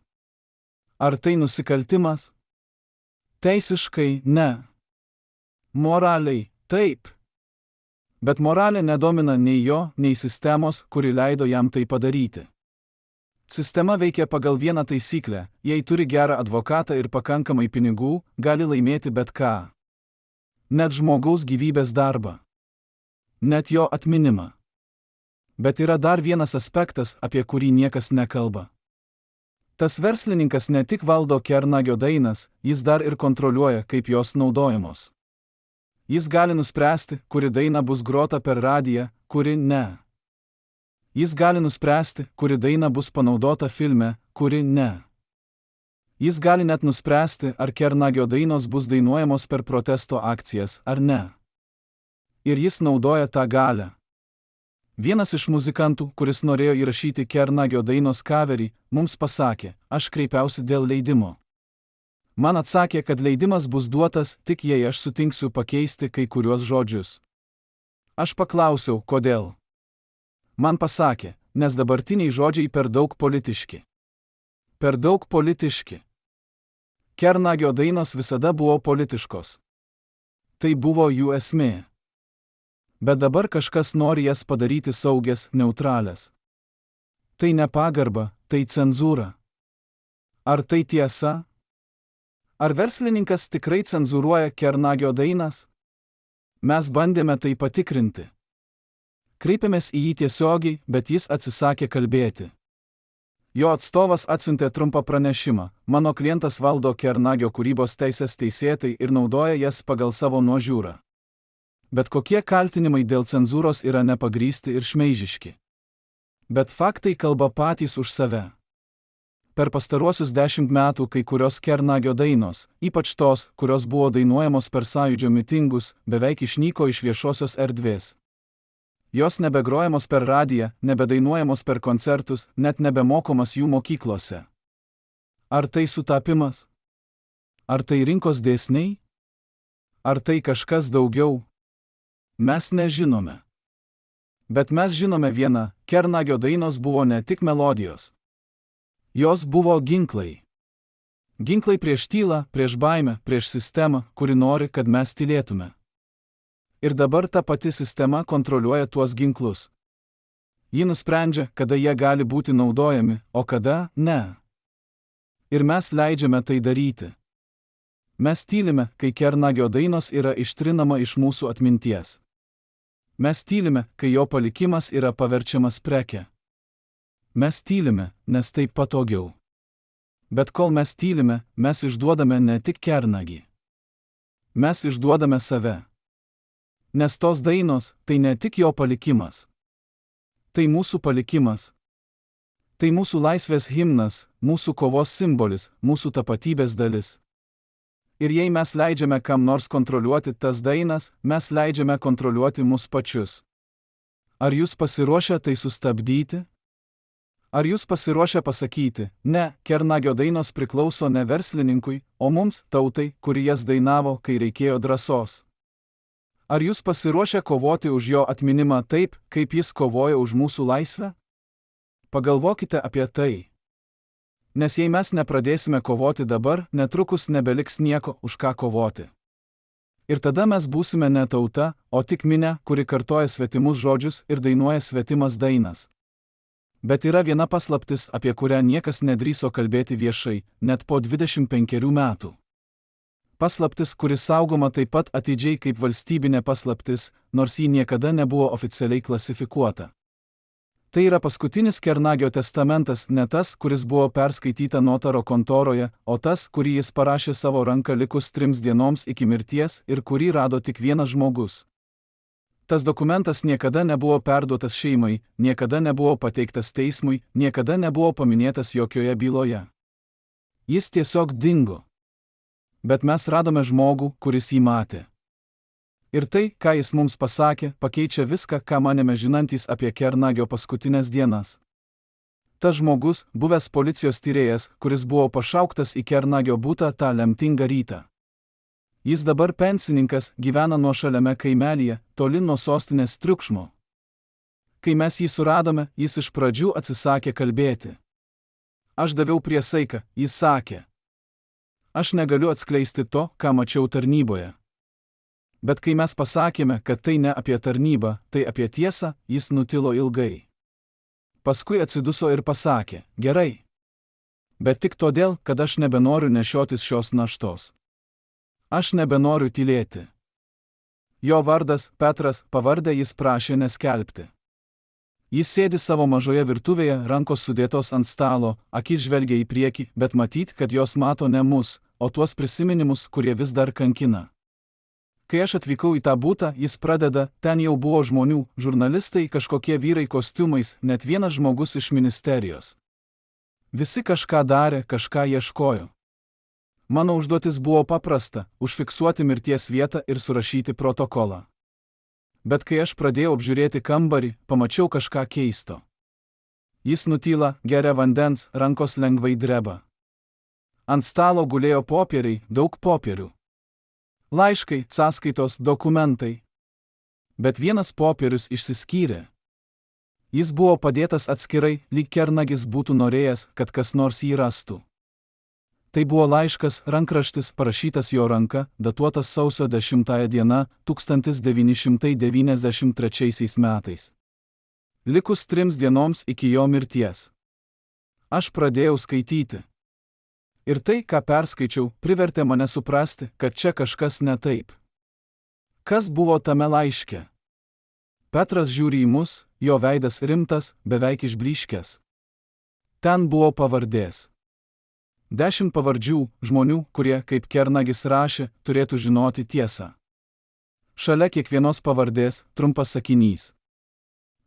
Ar tai nusikaltimas? Teisiškai ne. Moraliai taip. Bet moralė nedomina nei jo, nei sistemos, kuri leido jam tai padaryti. Sistema veikia pagal vieną taisyklę, jei turi gerą advokatą ir pakankamai pinigų, gali laimėti bet ką. Net žmogaus gyvybės darbą. Net jo atminimą. Bet yra dar vienas aspektas, apie kurį niekas nekalba. Tas verslininkas ne tik valdo Kernagio dainas, jis dar ir kontroliuoja, kaip jos naudojamos. Jis gali nuspręsti, kuri daina bus grota per radiją, kuri ne. Jis gali nuspręsti, kuri daina bus panaudota filme, kuri ne. Jis gali net nuspręsti, ar Kernagio dainos bus dainuojamos per protesto akcijas, ar ne. Ir jis naudoja tą galią. Vienas iš muzikantų, kuris norėjo įrašyti Kernagio dainos kaverį, mums pasakė, aš kreipiausi dėl leidimo. Man atsakė, kad leidimas bus duotas, tik jei aš sutinksiu pakeisti kai kuriuos žodžius. Aš paklausiau, kodėl. Man pasakė, nes dabartiniai žodžiai per daug politiški. Per daug politiški. Kernagio dainos visada buvo politiškos. Tai buvo jų esmė. Bet dabar kažkas nori jas padaryti saugias, neutralias. Tai nepagarba, tai cenzūra. Ar tai tiesa? Ar verslininkas tikrai cenzūruoja Kernagio dainas? Mes bandėme tai patikrinti. Kreipėmės į jį tiesiogiai, bet jis atsisakė kalbėti. Jo atstovas atsiuntė trumpą pranešimą: mano klientas valdo Kernagio kūrybos teises teisėtai ir naudoja jas pagal savo nuožiūrą. Bet kokie kaltinimai dėl cenzūros yra nepagrįsti ir šmeižiški. Bet faktai kalba patys už save. Per pastaruosius 10 metų kai kurios Kernagio dainos, ypač tos, kurios buvo dainuojamos per sąjūdžio mitingus, beveik išnyko iš viešosios erdvės. Jos nebegrojamos per radiją, nebedainuojamos per koncertus, net nebemokomas jų mokyklose. Ar tai sutapimas? Ar tai rinkos dėsniai? Ar tai kažkas daugiau? Mes nežinome. Bet mes žinome vieną: Kernagio dainos buvo ne tik melodijos. Jos buvo ginklai. Ginklai prieš tylą, prieš baimę, prieš sistemą, kuri nori, kad mes tylėtume. Ir dabar ta pati sistema kontroliuoja tuos ginklus. Ji nusprendžia, kada jie gali būti naudojami, o kada ne. Ir mes leidžiame tai daryti. Mes tylime, kai Kernagio dainos yra ištrinama iš mūsų atminties. Mes tylime, kai jo palikimas yra paverčiamas preke. Mes tylime, nes taip patogiau. Bet kol mes tylime, mes išduodame ne tik Kernagį. Mes išduodame save. Nes tos dainos tai ne tik jo palikimas. Tai mūsų palikimas. Tai mūsų laisvės himnas, mūsų kovos simbolis, mūsų tapatybės dalis. Ir jei mes leidžiame kam nors kontroliuoti tas dainas, mes leidžiame kontroliuoti mus pačius. Ar jūs pasiruošę tai sustabdyti? Ar jūs pasiruošę pasakyti: ne, Kernagio dainos priklauso ne verslininkui, o mums, tautai, kuri jas dainavo, kai reikėjo drąsos? Ar jūs pasiruošę kovoti už jo atminimą taip, kaip jis kovojo už mūsų laisvę? Pagalvokite apie tai. Nes jei mes nepradėsime kovoti dabar, netrukus nebeliks nieko, už ką kovoti. Ir tada mes būsime ne tauta, o tik minia, kuri kartoja svetimus žodžius ir dainuoja svetimas dainas. Bet yra viena paslaptis, apie kurią niekas nedrįso kalbėti viešai, net po 25 metų. Paslaptis, kuri saugoma taip pat atidžiai kaip valstybinė paslaptis, nors ji niekada nebuvo oficialiai klasifikuota. Tai yra paskutinis Kernagio testamentas, ne tas, kuris buvo perskaityta notaro kontoroje, o tas, kurį jis parašė savo ranka likus 3 dienoms iki mirties ir kurį rado tik vienas žmogus. Tas dokumentas niekada nebuvo perduotas šeimai, niekada nebuvo pateiktas teismui, niekada nebuvo paminėtas jokioje byloje. Jis tiesiog dingo. Bet mes radome žmogų, kuris jį matė. Ir tai, ką jis mums pasakė, pakeičia viską, ką manėme žinantys apie Kernagio paskutinės dienas. Tas žmogus, buvęs policijos tyrėjas, kuris buvo pašauktas į Kernagio butą tą lemtingą rytą. Jis dabar pensininkas, gyvena nuošaliame kaimelyje, toli nuo sostinės triukšmo. Kai mes jį suradome, jis iš pradžių atsisakė kalbėti. Aš daviau priesaiką, jis sakė. Aš negaliu atskleisti to, ką mačiau tarnyboje. Bet kai mes pasakėme, kad tai ne apie tarnybą, tai apie tiesą, jis nutilo ilgai. Paskui atsiduso ir pasakė: gerai. Bet tik todėl, kad aš nebenoriu nešiotis šios naštos. Aš nebenoriu tylėti. Jo vardas, Petras, pavardę jis prašė neskelbti. Jis sėdi savo mažoje virtuvėje, rankos sudėtos ant stalo, akis žvelgia į priekį, bet matyt, kad jos mato ne mus, o tuos prisiminimus, kurie vis dar kankina. Kai aš atvykau į tą butą, jis pradeda, ten jau buvo žmonių, žurnalistai, kažkokie vyrai kostiumais, net vienas žmogus iš ministerijos. Visi kažką darė, kažką ieškojo. Mano užduotis buvo paprasta – užfiksuoti mirties vietą ir surašyti protokolą. Bet kai aš pradėjau apžiūrėti kambarį, pamačiau kažką keisto. Jis nutyla, geria vandens, rankos lengvai dreba. Ant stalo gulėjo popieriai, daug popierių. Laiškai, sąskaitos, dokumentai. Bet vienas popierius išsiskyrė. Jis buvo padėtas atskirai, lyg Kernagis būtų norėjęs, kad kas nors jį rastų. Tai buvo laiškas, rankraštis, parašytas jo ranka, datuotas sausio 10 diena 1993 metais. likus 3 dienoms iki jo mirties. Aš pradėjau skaityti. Ir tai, ką perskaičiau, privertė mane suprasti, kad čia kažkas ne taip. Kas buvo tame laiške? Petras žiūri į mus, jo veidas rimtas, beveik išblyškęs. Ten buvo pavardės. 10 pavardžių žmonių, kurie, kaip Kernagis rašė, turėtų žinoti tiesą. Šalia kiekvienos pavardės trumpas sakinys.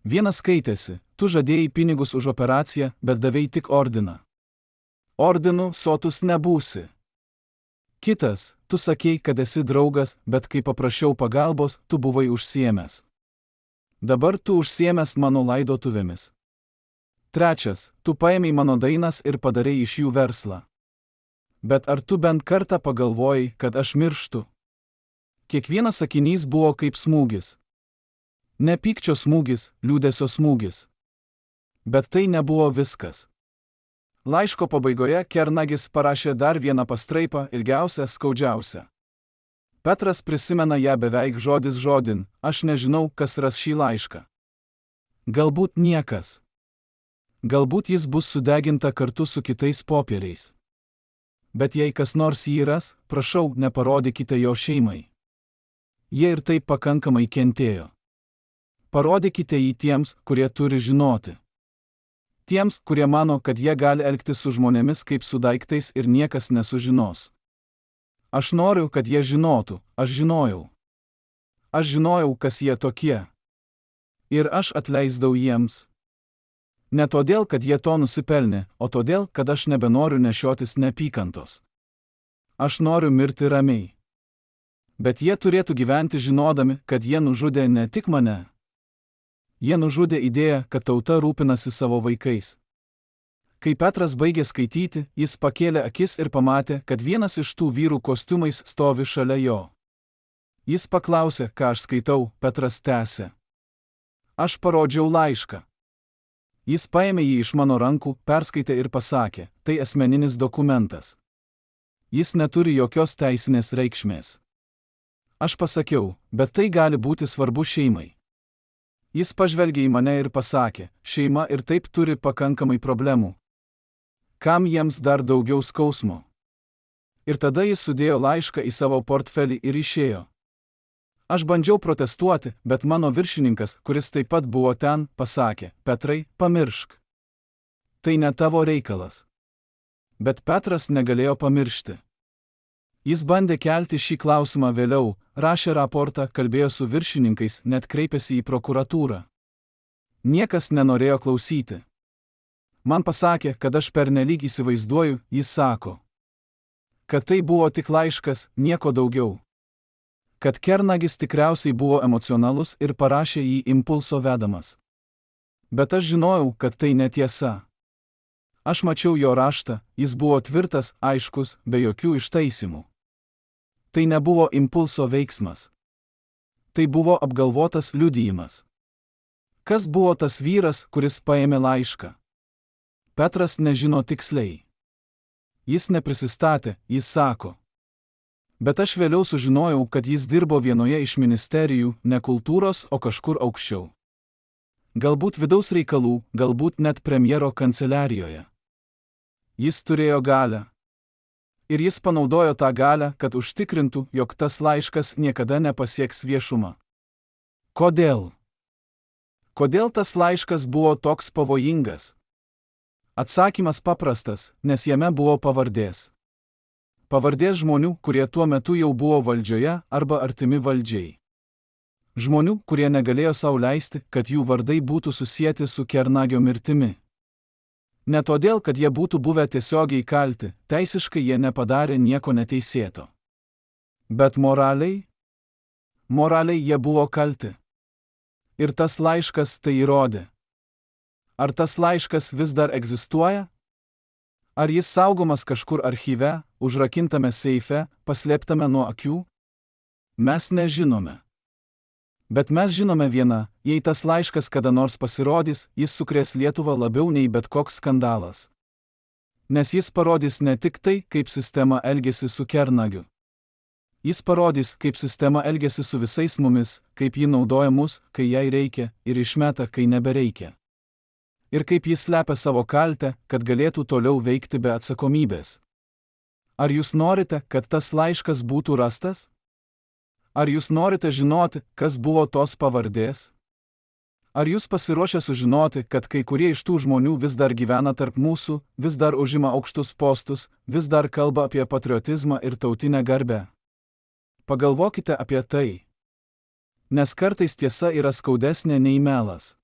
Vienas skaitėsi: tu žadėjai pinigus už operaciją, bet davei tik ordiną. Ordinu sotus nebūsi. Kitas: tu sakei, kad esi draugas, bet kai paprašiau pagalbos, tu buvai užsiėmęs. Dabar tu užsiėmęs mano laidotuvėmis. Trečias: tu paėmei mano dainas ir padarei iš jų verslą. Bet ar tu bent kartą pagalvojai, kad aš mirštu? Kiekvienas sakinys buvo kaip smūgis. Ne pykčio smūgis, liūdesio smūgis. Bet tai nebuvo viskas. Laiško pabaigoje Kernagis parašė dar vieną pastraipą, ilgiausią, skaudžiausią. Petras prisimena ją beveik žodis žodin: aš nežinau, kas ras šį laišką. Galbūt niekas. Galbūt jis bus sudeginta kartu su kitais popieriais. Bet jei kas nors jį ras, prašau, neparodykite jo šeimai. Jie ir taip pakankamai kentėjo. Parodykite jį tiems, kurie turi žinoti. Tiems, kurie mano, kad jie gali elgtis su žmonėmis kaip su daiktais ir niekas nesužinos. Aš noriu, kad jie žinotų, aš žinojau. Aš žinojau, kas jie tokie. Ir aš atleisdavau jiems. Ne todėl, kad jie to nusipelnė, o todėl, kad aš nebenoriu nešiotis neapykantos. Aš noriu mirti ramiai. Bet jie turėtų gyventi žinodami, kad jie nužudė ne tik mane. Jie nužudė idėją, kad tauta rūpinasi savo vaikais. Kai Petras baigė skaityti, jis pakėlė akis ir pamatė, kad vienas iš tų vyrų kostiumais stovi šalia jo. Jis paklausė, ką aš skaitau, Petras tęsė. Aš parodžiau laišką. Jis paėmė jį iš mano rankų, perskaitė ir pasakė: tai asmeninis dokumentas. Jis neturi jokios teisinės reikšmės. Aš pasakiau: bet tai gali būti svarbu šeimai. Jis pažvelgė į mane ir pasakė: šeima ir taip turi pakankamai problemų. Kam jiems dar daugiau skausmo? Ir tada jis sudėjo laišką į savo portfelį ir išėjo. Aš bandžiau protestuoti, bet mano viršininkas, kuris taip pat buvo ten, pasakė: Petrai, pamiršk. Tai ne tavo reikalas. Bet Petras negalėjo pamiršti. Jis bandė kelti šį klausimą vėliau, rašė raportą, kalbėjo su viršininkais, net kreipėsi į prokuratūrą. Niekas nenorėjo klausyti. Man pasakė, kad aš pernelyg įsivaizduoju, jis sako. Kad tai buvo tik laiškas, nieko daugiau. Kad Kernagis tikriausiai buvo emocionalus ir parašė jį impulso vedamas. Bet aš žinojau, kad tai netiesa. Aš mačiau jo raštą, jis buvo tvirtas, aiškus, be jokių ištaisimų. Tai nebuvo impulso veiksmas. Tai buvo apgalvotas liudijimas. Kas buvo tas vyras, kuris paėmė laišką? Petras nežino tiksliai. Jis neprisistatė, jis sako. Bet aš vėliau sužinojau, kad jis dirbo vienoje iš ministerijų, ne kultūros, o kažkur aukščiau. Galbūt vidaus reikalų, galbūt net premjero kanceliarijoje. Jis turėjo galią. Ir jis panaudojo tą galią, kad užtikrintų, jog tas laiškas niekada nepasieks viešumą. Kodėl? Kodėl tas laiškas buvo toks pavojingas? Atsakymas paprastas, nes jame buvo pavardės. Pavardės žmonių, kurie tuo metu jau buvo valdžioje arba artimi valdžiai. Žmonių, kurie negalėjo sau leisti, kad jų vardai būtų susieti su Kernagio mirtimi. Ne todėl, kad jie būtų buvę tiesiogiai kalti, teisiškai jie nepadarė nieko neteisėto. Bet moraliai? Moraliai jie buvo kalti. Ir tas laiškas tai įrodė. Ar tas laiškas vis dar egzistuoja? Ar jis saugomas kažkur archyve, užrakintame seife, paslėptame nuo akių? Mes nežinome. Bet mes žinome vieną, jei tas laiškas kada nors pasirodys, jis sukrės Lietuvą labiau nei bet koks skandalas. Nes jis parodys ne tik tai, kaip sistema elgėsi su Kernagiu. Jis parodys, kaip sistema elgiasi su visais mumis, kaip ji naudoja mus, kai jai reikia, ir išmeta, kai nebereikia. Ir kaip jis slepia savo kaltę, kad galėtų toliau veikti be atsakomybės. Ar jūs norite, kad tas laiškas būtų rastas? Ar jūs norite žinoti, kas buvo tos pavardės? Ar jūs pasiruošę sužinoti, kad kai kurie iš tų žmonių vis dar gyvena tarp mūsų, vis dar užima aukštus postus, vis dar kalba apie patriotizmą ir tautinę garbę? Pagalvokite apie tai. Nes kartais tiesa yra skaudesnė nei melas.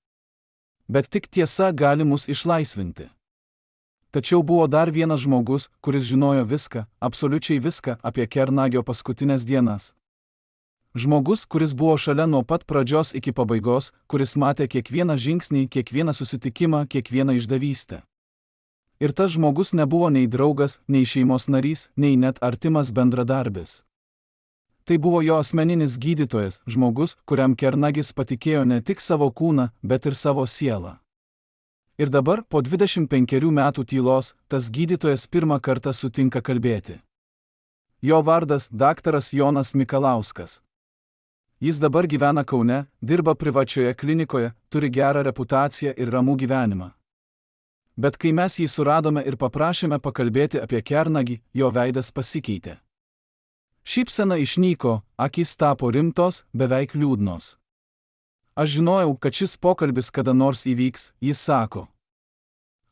Bet tik tiesa gali mus išlaisvinti. Tačiau buvo dar vienas žmogus, kuris žinojo viską, absoliučiai viską apie Kernagio paskutinės dienas. Žmogus, kuris buvo šalia nuo pat pradžios iki pabaigos, kuris matė kiekvieną žingsnį, kiekvieną susitikimą, kiekvieną išdavystę. Ir tas žmogus nebuvo nei draugas, nei šeimos narys, nei net artimas bendradarbis. Tai buvo jo asmeninis gydytojas, žmogus, kuriam Kernagis patikėjo ne tik savo kūną, bet ir savo sielą. Ir dabar, po 25 metų tylos, tas gydytojas pirmą kartą sutinka kalbėti. Jo vardas daktaras Jonas Mikalauskas. Jis dabar gyvena Kaune, dirba privačioje klinikoje, turi gerą reputaciją ir ramų gyvenimą. Bet kai mes jį suradome ir paprašėme pakalbėti apie Kernagį, jo veidas pasikeitė. Šypsena išnyko, akys tapo rimtos, beveik liūdnos. Aš žinojau, kad šis pokalbis kada nors įvyks, jis sako.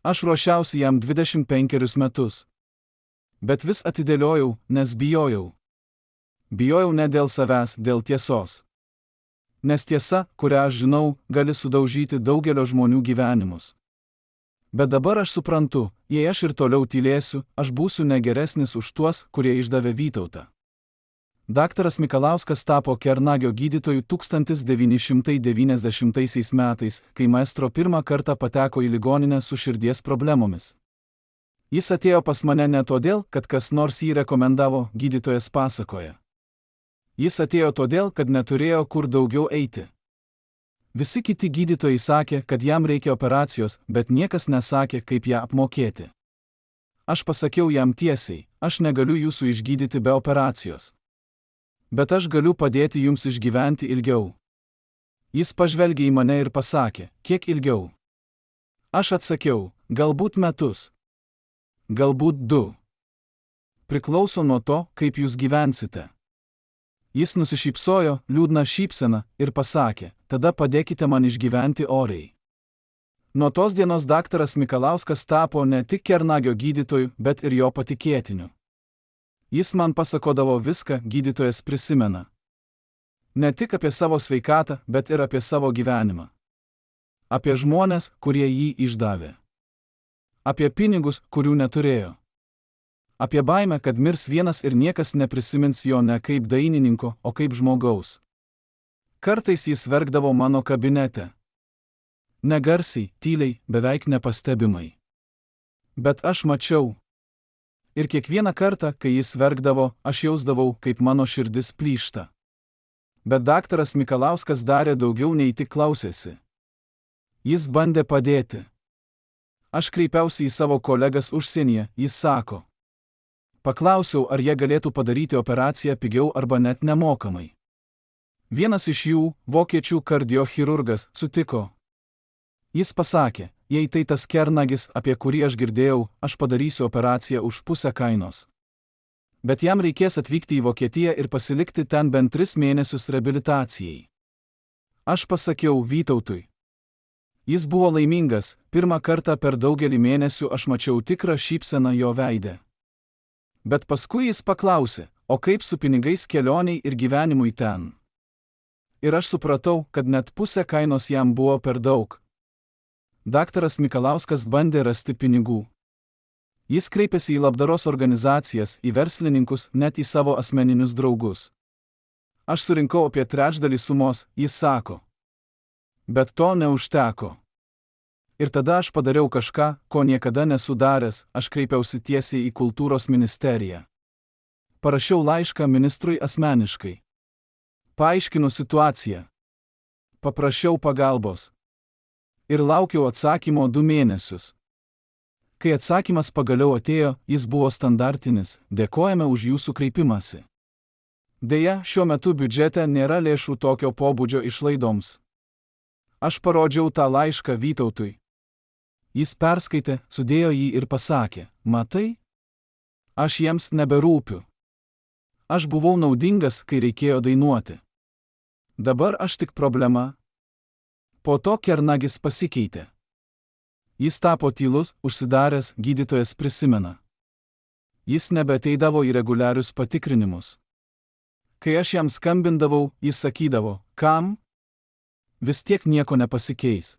Aš ruošiausi jam 25 metus. Bet vis atidėliojau, nes bijojau. Bijojau ne dėl savęs, dėl tiesos. Nes tiesa, kurią aš žinau, gali sudaužyti daugelio žmonių gyvenimus. Bet dabar aš suprantu, jei aš ir toliau tylėsiu, aš būsiu negeresnis už tuos, kurie išdavė Vytautą. Daktaras Mikalauskas tapo Kernagio gydytoju 1990 metais, kai maestro pirmą kartą pateko į ligoninę su širdies problemomis. Jis atėjo pas mane ne todėl, kad kas nors jį rekomendavo, gydytojas pasakoja. Jis atėjo todėl, kad neturėjo kur daugiau eiti. Visi kiti gydytojai sakė, kad jam reikia operacijos, bet niekas nesakė, kaip ją apmokėti. Aš pasakiau jam tiesiai, aš negaliu jūsų išgydyti be operacijos. Bet aš galiu padėti jums išgyventi ilgiau. Jis pažvelgė į mane ir pasakė, kiek ilgiau. Aš atsakiau, galbūt metus. Galbūt 2. Priklauso nuo to, kaip jūs gyvensite. Jis nusišypsojo, liūdna šypsena, ir pasakė, tada padėkite man išgyventi oriai. Nuo tos dienos daktaras Mikalauskas tapo ne tik Kernagio gydytoju, bet ir jo patikėtiniu. Jis man pasakodavo viską, gydytojas prisimena. Ne tik apie savo sveikatą, bet ir apie savo gyvenimą. Apie žmones, kurie jį išdavė. Apie pinigus, kurių neturėjo. Apie baimę, kad mirs vienas ir niekas neprisimins jo ne kaip dainininko, o kaip žmogaus. Kartais jis verkdavo mano kabinete. Negarsiai, tyliai, beveik nepastebimai. Bet aš mačiau. Ir kiekvieną kartą, kai jis verkdavo, aš jausdavau, kaip mano širdis plyšta. Bet daktaras Mikalauskas darė daugiau nei tik klausėsi. Jis bandė padėti. Aš kreipiausi į savo kolegas užsienyje, jis sako. Paklausiau, ar jie galėtų padaryti operaciją pigiau arba net nemokamai. Vienas iš jų, vokiečių kardiochirurgas, sutiko. Jis pasakė, jei tai tas Kernagis, apie kurį aš girdėjau, aš padarysiu operaciją už pusę kainos. Bet jam reikės atvykti į Vokietiją ir pasilikti ten bent 3 mėnesius reabilitacijai. Aš pasakiau Vytautui. Jis buvo laimingas, pirmą kartą per daugelį mėnesių aš mačiau tikrą šypseną jo veide. Bet paskui jis paklausė, o kaip su pinigais kelioniai ir gyvenimui ten? Ir aš supratau, kad net pusę kainos jam buvo per daug. Daktaras Mikalauskas bandė rasti pinigų. Jis kreipėsi į labdaros organizacijas, į verslininkus, net į savo asmeninius draugus. Aš surinkau apie 1/3 sumos, jis sako. Bet to neužteko. Ir tada aš padariau kažką, ko niekada nesu daręs, aš kreipiausi tiesiai į kultūros ministeriją. Parašiau laišką ministrui asmeniškai. Paaiškinu situaciją. Paprašiau pagalbos. Ir laukiau atsakymo 2 mėnesius. Kai atsakymas pagaliau atėjo, jis buvo standartinis, dėkojame už jūsų kreipimąsi. Deja, šiuo metu biudžete nėra lėšų tokio pobūdžio išlaidoms. Aš parodžiau tą laišką Vytautui. Jis perskaitė, sudėjo jį ir pasakė, matai? Aš jiems neberūpiu. Aš buvau naudingas, kai reikėjo dainuoti. Dabar aš tik problema. Po to Kernagis pasikeitė. Jis tapo tylus, užsidaręs, gydytojas prisimena. Jis nebeateidavo į reguliarius patikrinimus. Kai aš jam skambindavau, jis sakydavo, kam? Vis tiek nieko nepasikeis.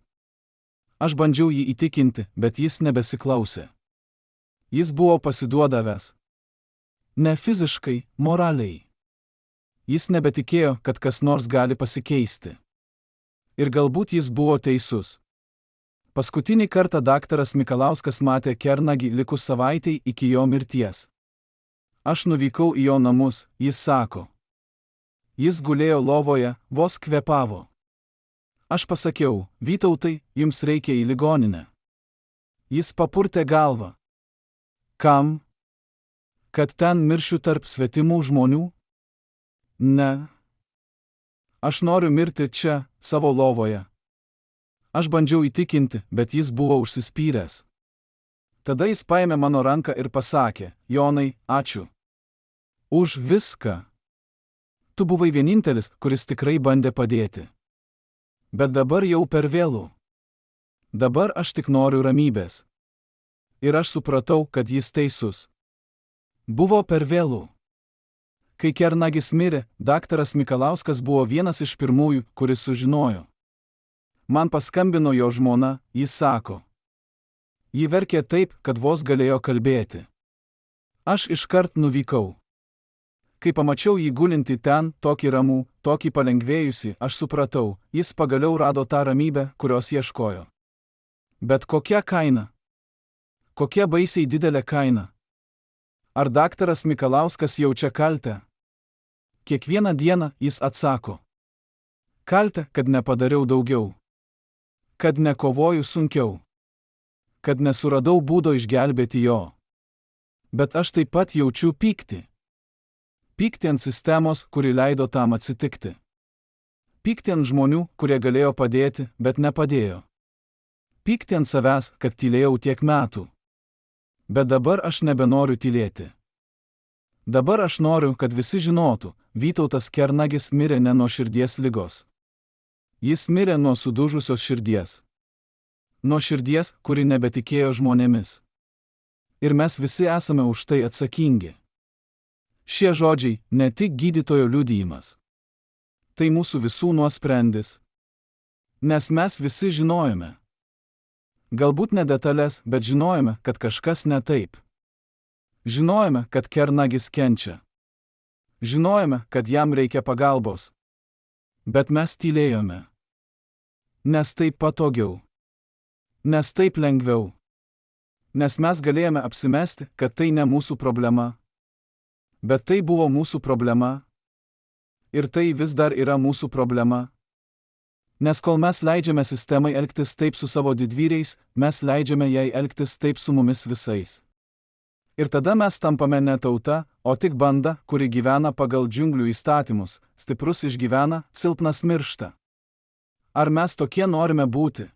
Aš bandžiau jį įtikinti, bet jis nebesiklausė. Jis buvo pasiduodavęs. Ne fiziškai, moraliai. Jis nebetikėjo, kad kas nors gali pasikeisti. Ir galbūt jis buvo teisus. Paskutinį kartą daktaras Mikalauskas matė Kernagį likus savaitei iki jo mirties. Aš nuvykau į jo namus, jis sako. Jis gulėjo lovoje, vos kvėpavo. Aš pasakiau, Vytautai, jums reikia į ligoninę. Jis papurtė galvą. Kam? Kad ten miršiu tarp svetimų žmonių? Ne. Aš noriu mirti čia, savo lovoje. Aš bandžiau įtikinti, bet jis buvo užsispyręs. Tada jis paėmė mano ranką ir pasakė, Jonai, ačiū. Už viską. Tu buvai vienintelis, kuris tikrai bandė padėti. Bet dabar jau per vėlu. Dabar aš tik noriu ramybės. Ir aš supratau, kad jis teisus. Buvo per vėlu. Kai Kernagis mirė, daktaras Mikalauskas buvo vienas iš pirmųjų, kuris sužinojo. Man paskambino jo žmona, jis sako. Ji verkė taip, kad vos galėjo kalbėti. Aš iškart nuvykau. Kai pamačiau jį gulinti ten, tokį ramų, tokį palengvėjusi, aš supratau, jis pagaliau rado tą ramybę, kurios ieškojo. Bet kokia kaina? Kokia baisiai didelė kaina? Ar daktaras Mikalauskas jaučia kaltę? Kiekvieną dieną jis atsako. Kaltę, kad nepadariau daugiau. Kad nekovoju sunkiau. Kad nesuradau būdo išgelbėti jo. Bet aš taip pat jaučiu pyktį. Pykti ant sistemos, kuri leido tam atsitikti. Pykti ant žmonių, kurie galėjo padėti, bet nepadėjo. Pykti ant savęs, kad tylėjau tiek metų. Bet dabar aš nebenoriu tylėti. Dabar aš noriu, kad visi žinotų, Vytautas Kernagis mirė ne nuo širdies ligos. Jis mirė nuo sudužusios širdies. Nuo širdies, kuri nebetikėjo žmonėmis. Ir mes visi esame už tai atsakingi. Šie žodžiai ne tik gydytojo liudijimas. Tai mūsų visų nuosprendis. Nes mes visi žinojome. Galbūt ne detalės, bet žinojome, kad kažkas ne taip. Žinojome, kad Kernagis kenčia. Žinojome, kad jam reikia pagalbos. Bet mes tylėjome. Nes taip patogiau. Nes taip lengviau. Nes mes galėjome apsimesti, kad tai ne mūsų problema. Bet tai buvo mūsų problema. Ir tai vis dar yra mūsų problema. Nes kol mes leidžiame sistemai elgtis taip su savo didvyriais, mes leidžiame jai elgtis taip su mumis visais. Ir tada mes tampame ne tauta, o tik banda, kuri gyvena pagal džiunglių įstatymus, stiprus išgyvena, silpnas miršta. Ar mes tokie norime būti?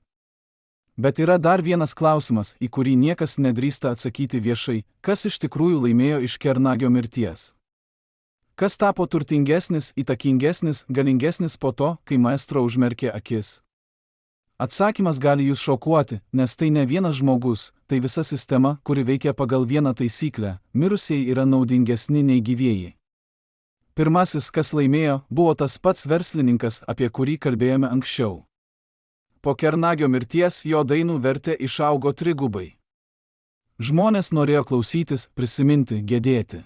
Bet yra dar vienas klausimas, į kurį niekas nedrįsta atsakyti viešai, kas iš tikrųjų laimėjo iš Kernagio mirties. Kas tapo turtingesnis, įtakingesnis, galingesnis po to, kai maestro užmerkė akis? Atsakymas gali jūs šokuoti, nes tai ne vienas žmogus, tai visa sistema, kuri veikia pagal vieną taisyklę – mirusieji yra naudingesni nei gyvieji. Pirmasis, kas laimėjo, buvo tas pats verslininkas, apie kurį kalbėjome anksčiau. Po Kernagio mirties jo dainų vertė išaugo trigubai. Žmonės norėjo klausytis, prisiminti, gedėti.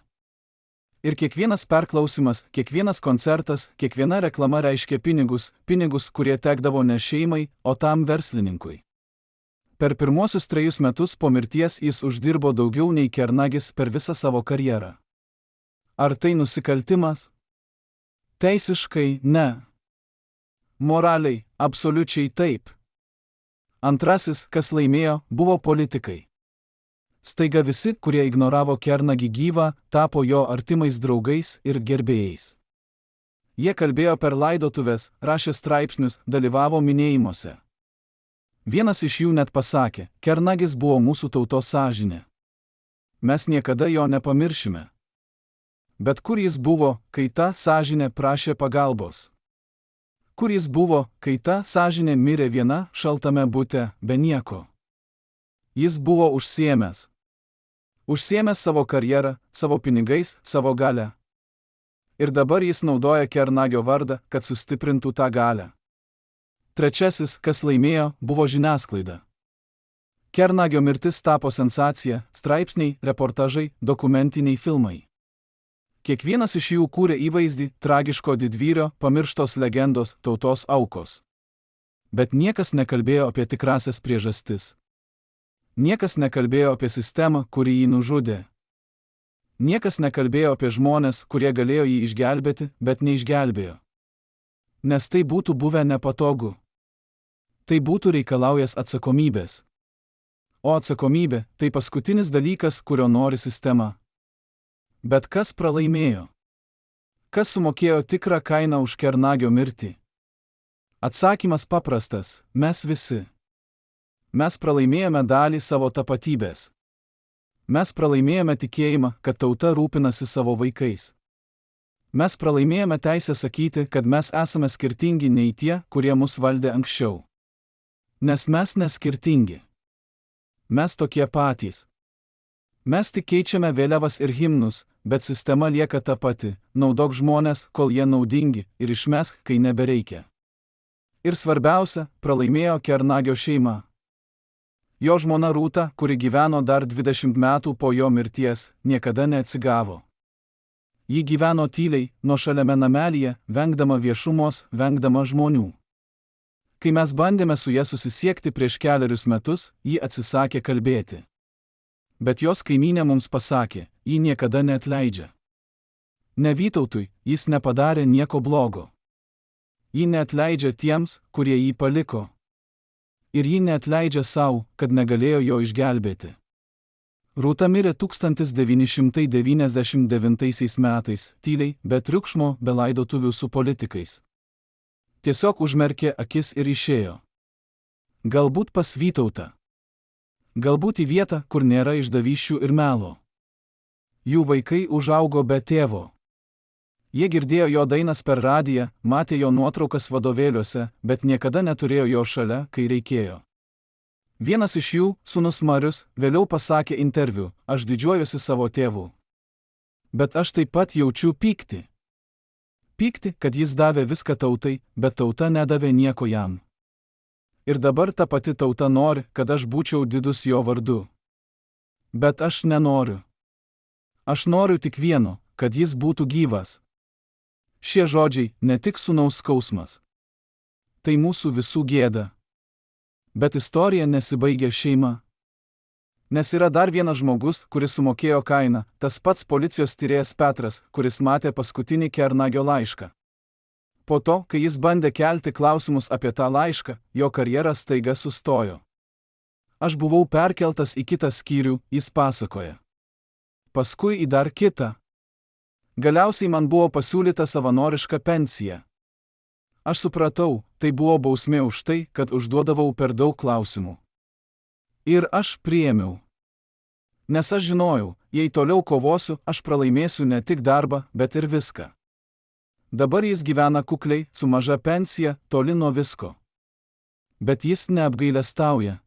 Ir kiekvienas perklausimas, kiekvienas koncertas, kiekviena reklama reiškė pinigus, kurie tekdavo ne šeimai, o tam verslininkui. Per pirmuosius 3 metus po mirties jis uždirbo daugiau nei Kernagis per visą savo karjerą. Ar tai nusikaltimas? Teisiškai ne. Moraliai, absoliučiai taip. Antrasis, kas laimėjo, buvo politikai. Staiga visi, kurie ignoravo Kernagį gyvą, tapo jo artimais draugais ir gerbėjais. Jie kalbėjo per laidotuvės, rašė straipsnius, dalyvavo minėjimuose. Vienas iš jų net pasakė, kernagis buvo mūsų tautos sąžinė. Mes niekada jo nepamiršime. Bet kur jis buvo, kai ta sąžinė prašė pagalbos? Kur jis buvo, kai ta sąžinė mirė viena šaltame bute, be nieko? Jis buvo užsiėmęs. Užsiėmęs savo karjerą, savo pinigais, savo galią. Ir dabar jis naudoja kernagio vardą, kad sustiprintų tą galią. Trečiasis, kas laimėjo, buvo žiniasklaida. Kernagio mirtis tapo sensacija, straipsniai, reportažai, dokumentiniai filmai. Kiekvienas iš jų kūrė įvaizdį tragiško didvyrio, pamirštos legendos, tautos aukos. Bet niekas nekalbėjo apie tikrasias priežastis. Niekas nekalbėjo apie sistemą, kuri jį nužudė. Niekas nekalbėjo apie žmones, kurie galėjo jį išgelbėti, bet neišgelbėjo. Nes tai būtų buvę nepatogu. Tai būtų reikalaujęs atsakomybės. O atsakomybė – tai paskutinis dalykas, kurio nori sistema. Bet kas pralaimėjo? Kas sumokėjo tikrą kainą už kernagio mirtį? Atsakymas paprastas – mes visi. Mes pralaimėjome dalį savo tapatybės. Mes pralaimėjome tikėjimą, kad tauta rūpinasi savo vaikais. Mes pralaimėjome teisę sakyti, kad mes esame skirtingi nei tie, kurie mus valdė anksčiau. Nes mes neskirtingi. Mes tokie patys. Mes tik keičiame vėliavas ir himnus, bet sistema lieka ta pati, naudok žmones, kol jie naudingi, ir išmesk, kai nebereikia. Ir svarbiausia, pralaimėjo kernagio šeima. Jo žmona Rūta, kuri gyveno dar 20 metų po jo mirties, niekada neatsigavo. Ji gyveno tyliai, nuošaliame namelyje, vengdama viešumos, vengdama žmonių. Kai mes bandėme su ja susisiekti prieš 4 metus, ji atsisakė kalbėti. Bet jos kaimynė mums pasakė, ji niekada neatleidžia. Ne Vytautui, jis nepadarė nieko blogo. Ji neatleidžia tiems, kurie jį paliko. Ir ji neatleidžia savo, kad negalėjo jo išgelbėti. Rūta mirė 1999 metais, tyliai, be triukšmo, be laidotuvių su politikais. Tiesiog užmerkė akis ir išėjo. Galbūt pas Vytautą. Galbūt į vietą, kur nėra išdavysčių ir melo. Jų vaikai užaugo be tėvo. Jie girdėjo jo dainas per radiją, matė jo nuotraukas vadovėliuose, bet niekada neturėjo jo šalia, kai reikėjo. Vienas iš jų, sūnus Marius, vėliau pasakė interviu, aš didžiuojuosi savo tėvu. Bet aš taip pat jaučiu pyktį. Pyktį, kad jis davė viską tautai, bet tauta nedavė nieko jam. Ir dabar ta pati tauta nori, kad aš būčiau didus jo vardu. Bet aš nenoriu. Aš noriu tik vieno, kad jis būtų gyvas. Šie žodžiai ne tik sūnaus skausmas. Tai mūsų visų gėda. Bet istorija nesibaigia šeima. Nes yra dar vienas žmogus, kuris sumokėjo kainą, tas pats policijos tyrėjas Petras, kuris matė paskutinį kernagio laišką. Po to, kai jis bandė kelti klausimus apie tą laišką, jo karjera staiga sustojo. Aš buvau perkeltas į kitą skyrių, jis pasakoja. Paskui į dar kitą. Galiausiai man buvo pasiūlyta savanoriška pensija. Aš supratau, tai buvo bausmė už tai, kad užduodavau per daug klausimų. Ir aš priėmiau. Nes aš žinojau, jei toliau kovosiu, aš pralaimėsiu ne tik darbą, bet ir viską. Dabar jis gyvena kukliai, su maža pensija, toli nuo visko. Bet jis neapgailestauja.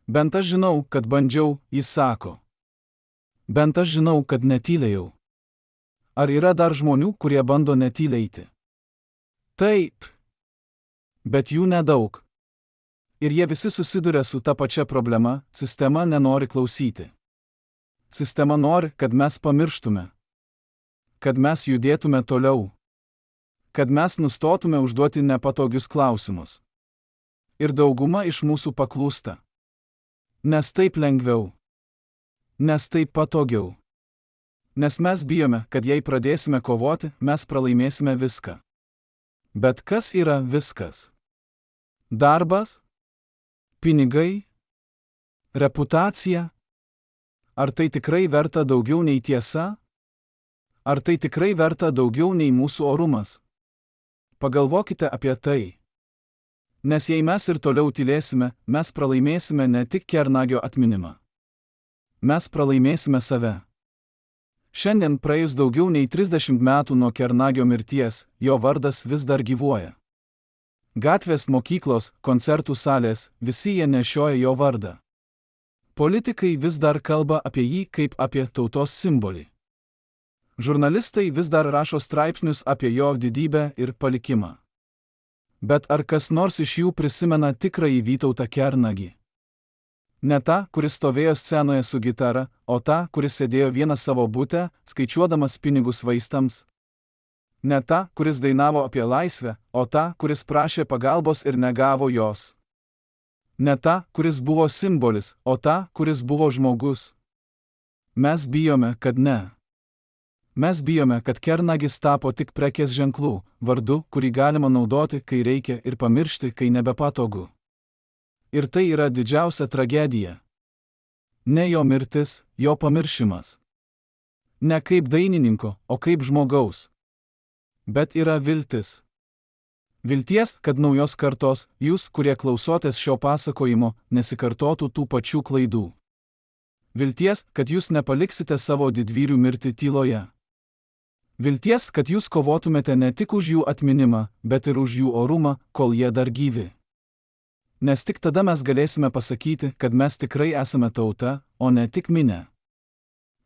Bent aš žinau, kad bandžiau, jis sako. Bent aš žinau, kad netylėjau. Ar yra dar žmonių, kurie bando netyleiti? Taip. Bet jų nedaug. Ir jie visi susiduria su ta pačia problema, sistema nenori klausyti. Sistema nori, kad mes pamirštume. Kad mes judėtume toliau. Kad mes nustotume užduoti nepatogius klausimus. Ir dauguma iš mūsų paklūsta. Nes taip lengviau. Nes taip patogiau. Nes mes bijome, kad jei pradėsime kovoti, mes pralaimėsime viską. Bet kas yra viskas? Darbas? Pinigai? Reputacija? Ar tai tikrai verta daugiau nei tiesa? Ar tai tikrai verta daugiau nei mūsų orumas? Pagalvokite apie tai. Nes jei mes ir toliau tylėsime, mes pralaimėsime ne tik kernagio atminimą. Mes pralaimėsime save. Šiandien praėjus daugiau nei 30 metų nuo kernagio mirties, jo vardas vis dar gyvuoja. Gatvės, mokyklos, koncertų salės, visi jie nešioja jo vardą. Politikai vis dar kalba apie jį kaip apie tautos simbolį. Žurnalistai vis dar rašo straipsnius apie jo didybę ir palikimą. Bet ar kas nors iš jų prisimena tikrąjį Vytautą Kernagį? Ne tą, kuris stovėjo scenoje su gitara, o tą, kuris sėdėjo vienas savo bute, skaičiuodamas pinigus vaistams. Ne tą, kuris dainavo apie laisvę, o tą, kuris prašė pagalbos ir negavo jos. Ne tą, kuris buvo simbolis, o tą, kuris buvo žmogus. Mes bijome, kad ne. Mes bijome, kad Kernagis tapo tik prekės ženklų, vardu, kurį galima naudoti, kai reikia, ir pamiršti, kai nebepatogu. Ir tai yra didžiausia tragedija. Ne jo mirtis, jo pamiršimas. Ne kaip dainininko, o kaip žmogaus. Bet yra viltis. Vilties, kad naujos kartos, jūs, kurie klausotės šio pasakojimo, nesikartotų tų pačių klaidų. Vilties, kad jūs nepaliksite savo didvyrių mirti tyloje. Vilties, kad jūs kovotumėte ne tik už jų atminimą, bet ir už jų orumą, kol jie dar gyvi. Nes tik tada mes galėsime pasakyti, kad mes tikrai esame tauta, o ne tik minė.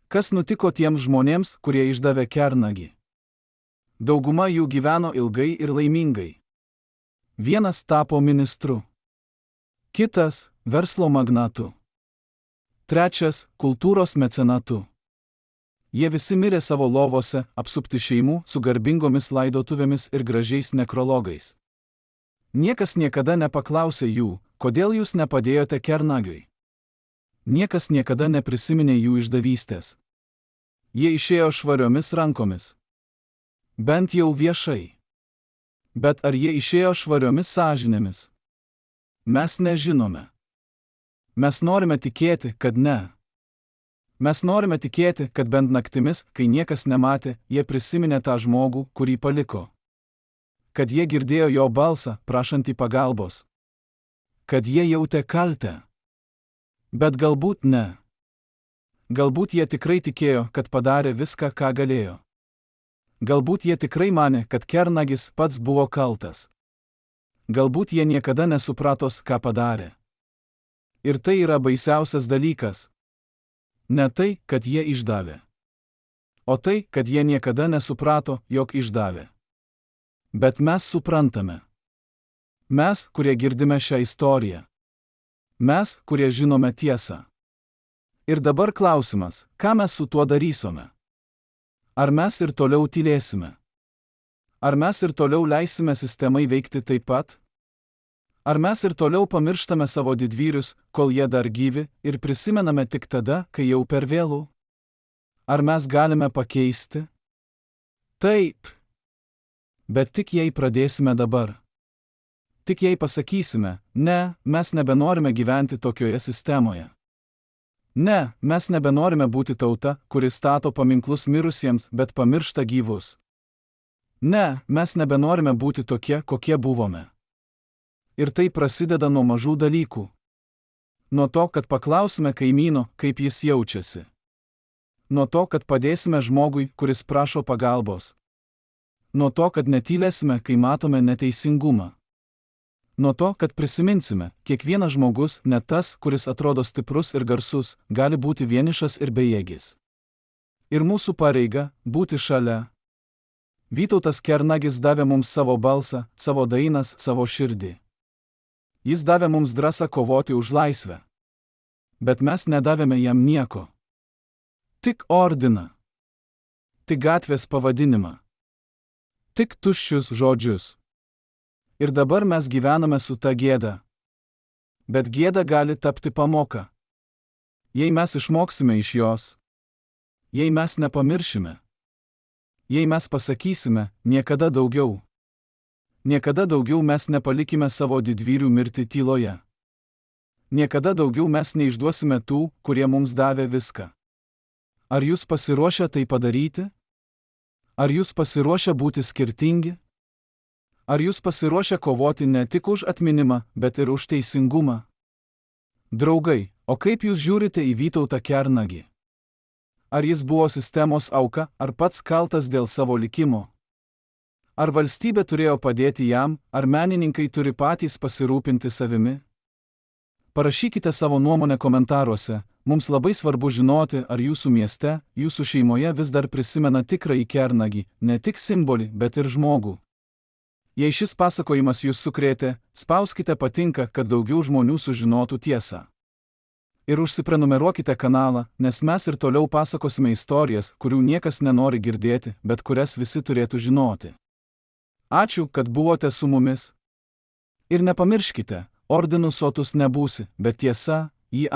Kas nutiko tiems žmonėms, kurie išdavė Kernagį? Dauguma jų gyveno ilgai ir laimingai. Vienas tapo ministru. Kitas – verslo magnatu. Trečias – kultūros mecenatu. Jie visi mirė savo lovose, apsupti šeimų, su garbingomis laidotuvėmis ir gražiais nekrologais. Niekas niekada nepaklausė jų, kodėl jūs nepadėjote Kernagiui. Niekas niekada neprisiminė jų išdavystės. Jie išėjo švariomis rankomis. Bent jau viešai. Bet ar jie išėjo švariomis sąžinėmis? Mes nežinome. Mes norime tikėti, kad ne. Mes norime tikėti, kad bent naktimis, kai niekas nematė, jie prisiminė tą žmogų, kurį paliko. Kad jie girdėjo jo balsą, prašantį pagalbos. Kad jie jautė kaltę. Bet galbūt ne. Galbūt jie tikrai tikėjo, kad padarė viską, ką galėjo. Galbūt jie tikrai manė, kad Kernagis pats buvo kaltas. Galbūt jie niekada nesupratos, ką padarė. Ir tai yra baisiausias dalykas. Ne tai, kad jie išdavė. O tai, kad jie niekada nesuprato, jog išdavė. Bet mes suprantame. Mes, kurie girdime šią istoriją. Mes, kurie žinome tiesą. Ir dabar klausimas, ką mes su tuo darysime? Ar mes ir toliau tylėsime? Ar mes ir toliau leisime sistemai veikti taip pat? Ar mes ir toliau pamirštame savo didvyrius, kol jie dar gyvi, ir prisimename tik tada, kai jau per vėlų? Ar mes galime pakeisti? Taip. Bet tik jei pradėsime dabar. Tik jei pasakysime, ne, mes nebenorime gyventi tokioje sistemoje. Ne, mes nebenorime būti tauta, kuri stato paminklus mirusiems, bet pamiršta gyvus. Ne, mes nebenorime būti tokie, kokie buvome. Ir tai prasideda nuo mažų dalykų. Nuo to, kad paklausime kaimyno, kaip jis jaučiasi. Nuo to, kad padėsime žmogui, kuris prašo pagalbos. Nuo to, kad netylėsime, kai matome neteisingumą. Nuo to, kad prisiminsime, kiekvienas žmogus, net tas, kuris atrodo stiprus ir garsus, gali būti vienišas ir bejėgis. Ir mūsų pareiga – būti šalia. Vytautas Kernagis davė mums savo balsą, savo dainas, savo širdį. Jis davė mums drąsą kovoti už laisvę. Bet mes nedavėme jam nieko. Tik ordiną. Tik gatvės pavadinimą. Tik tuščius žodžius. Ir dabar mes gyvename su ta gėda. Bet gėda gali tapti pamoka. Jei mes išmoksime iš jos. Jei mes nepamiršime. Jei mes pasakysime, niekada daugiau. Niekada daugiau mes nepalikime savo didvyrių mirti tyloje. Niekada daugiau mes neišduosime tų, kurie mums davė viską. Ar jūs pasiruošę tai padaryti? Ar jūs pasiruošę būti skirtingi? Ar jūs pasiruošę kovoti ne tik už atminimą, bet ir už teisingumą? Draugai, o kaip jūs žiūrite į Vytautą Kernagį? Ar jis buvo sistemos auka, ar pats kaltas dėl savo likimo? Ar valstybė turėjo padėti jam, ar menininkai turi patys pasirūpinti savimi? Parašykite savo nuomonę komentaruose, mums labai svarbu žinoti, ar jūsų mieste, jūsų šeimoje vis dar prisimena tikrąjį Kernagį, ne tik simbolį, bet ir žmogų. Jei šis pasakojimas jūs sukrėtė, spauskite patinka, kad daugiau žmonių sužinotų tiesą. Ir užsiprenumeruokite kanalą, nes mes ir toliau pasakosime istorijas, kurių niekas nenori girdėti, bet kurias visi turėtų žinoti. Ačiū, kad buvote su mumis. Ir nepamirškite, ordinu sotus nebūsi, bet tiesa, jį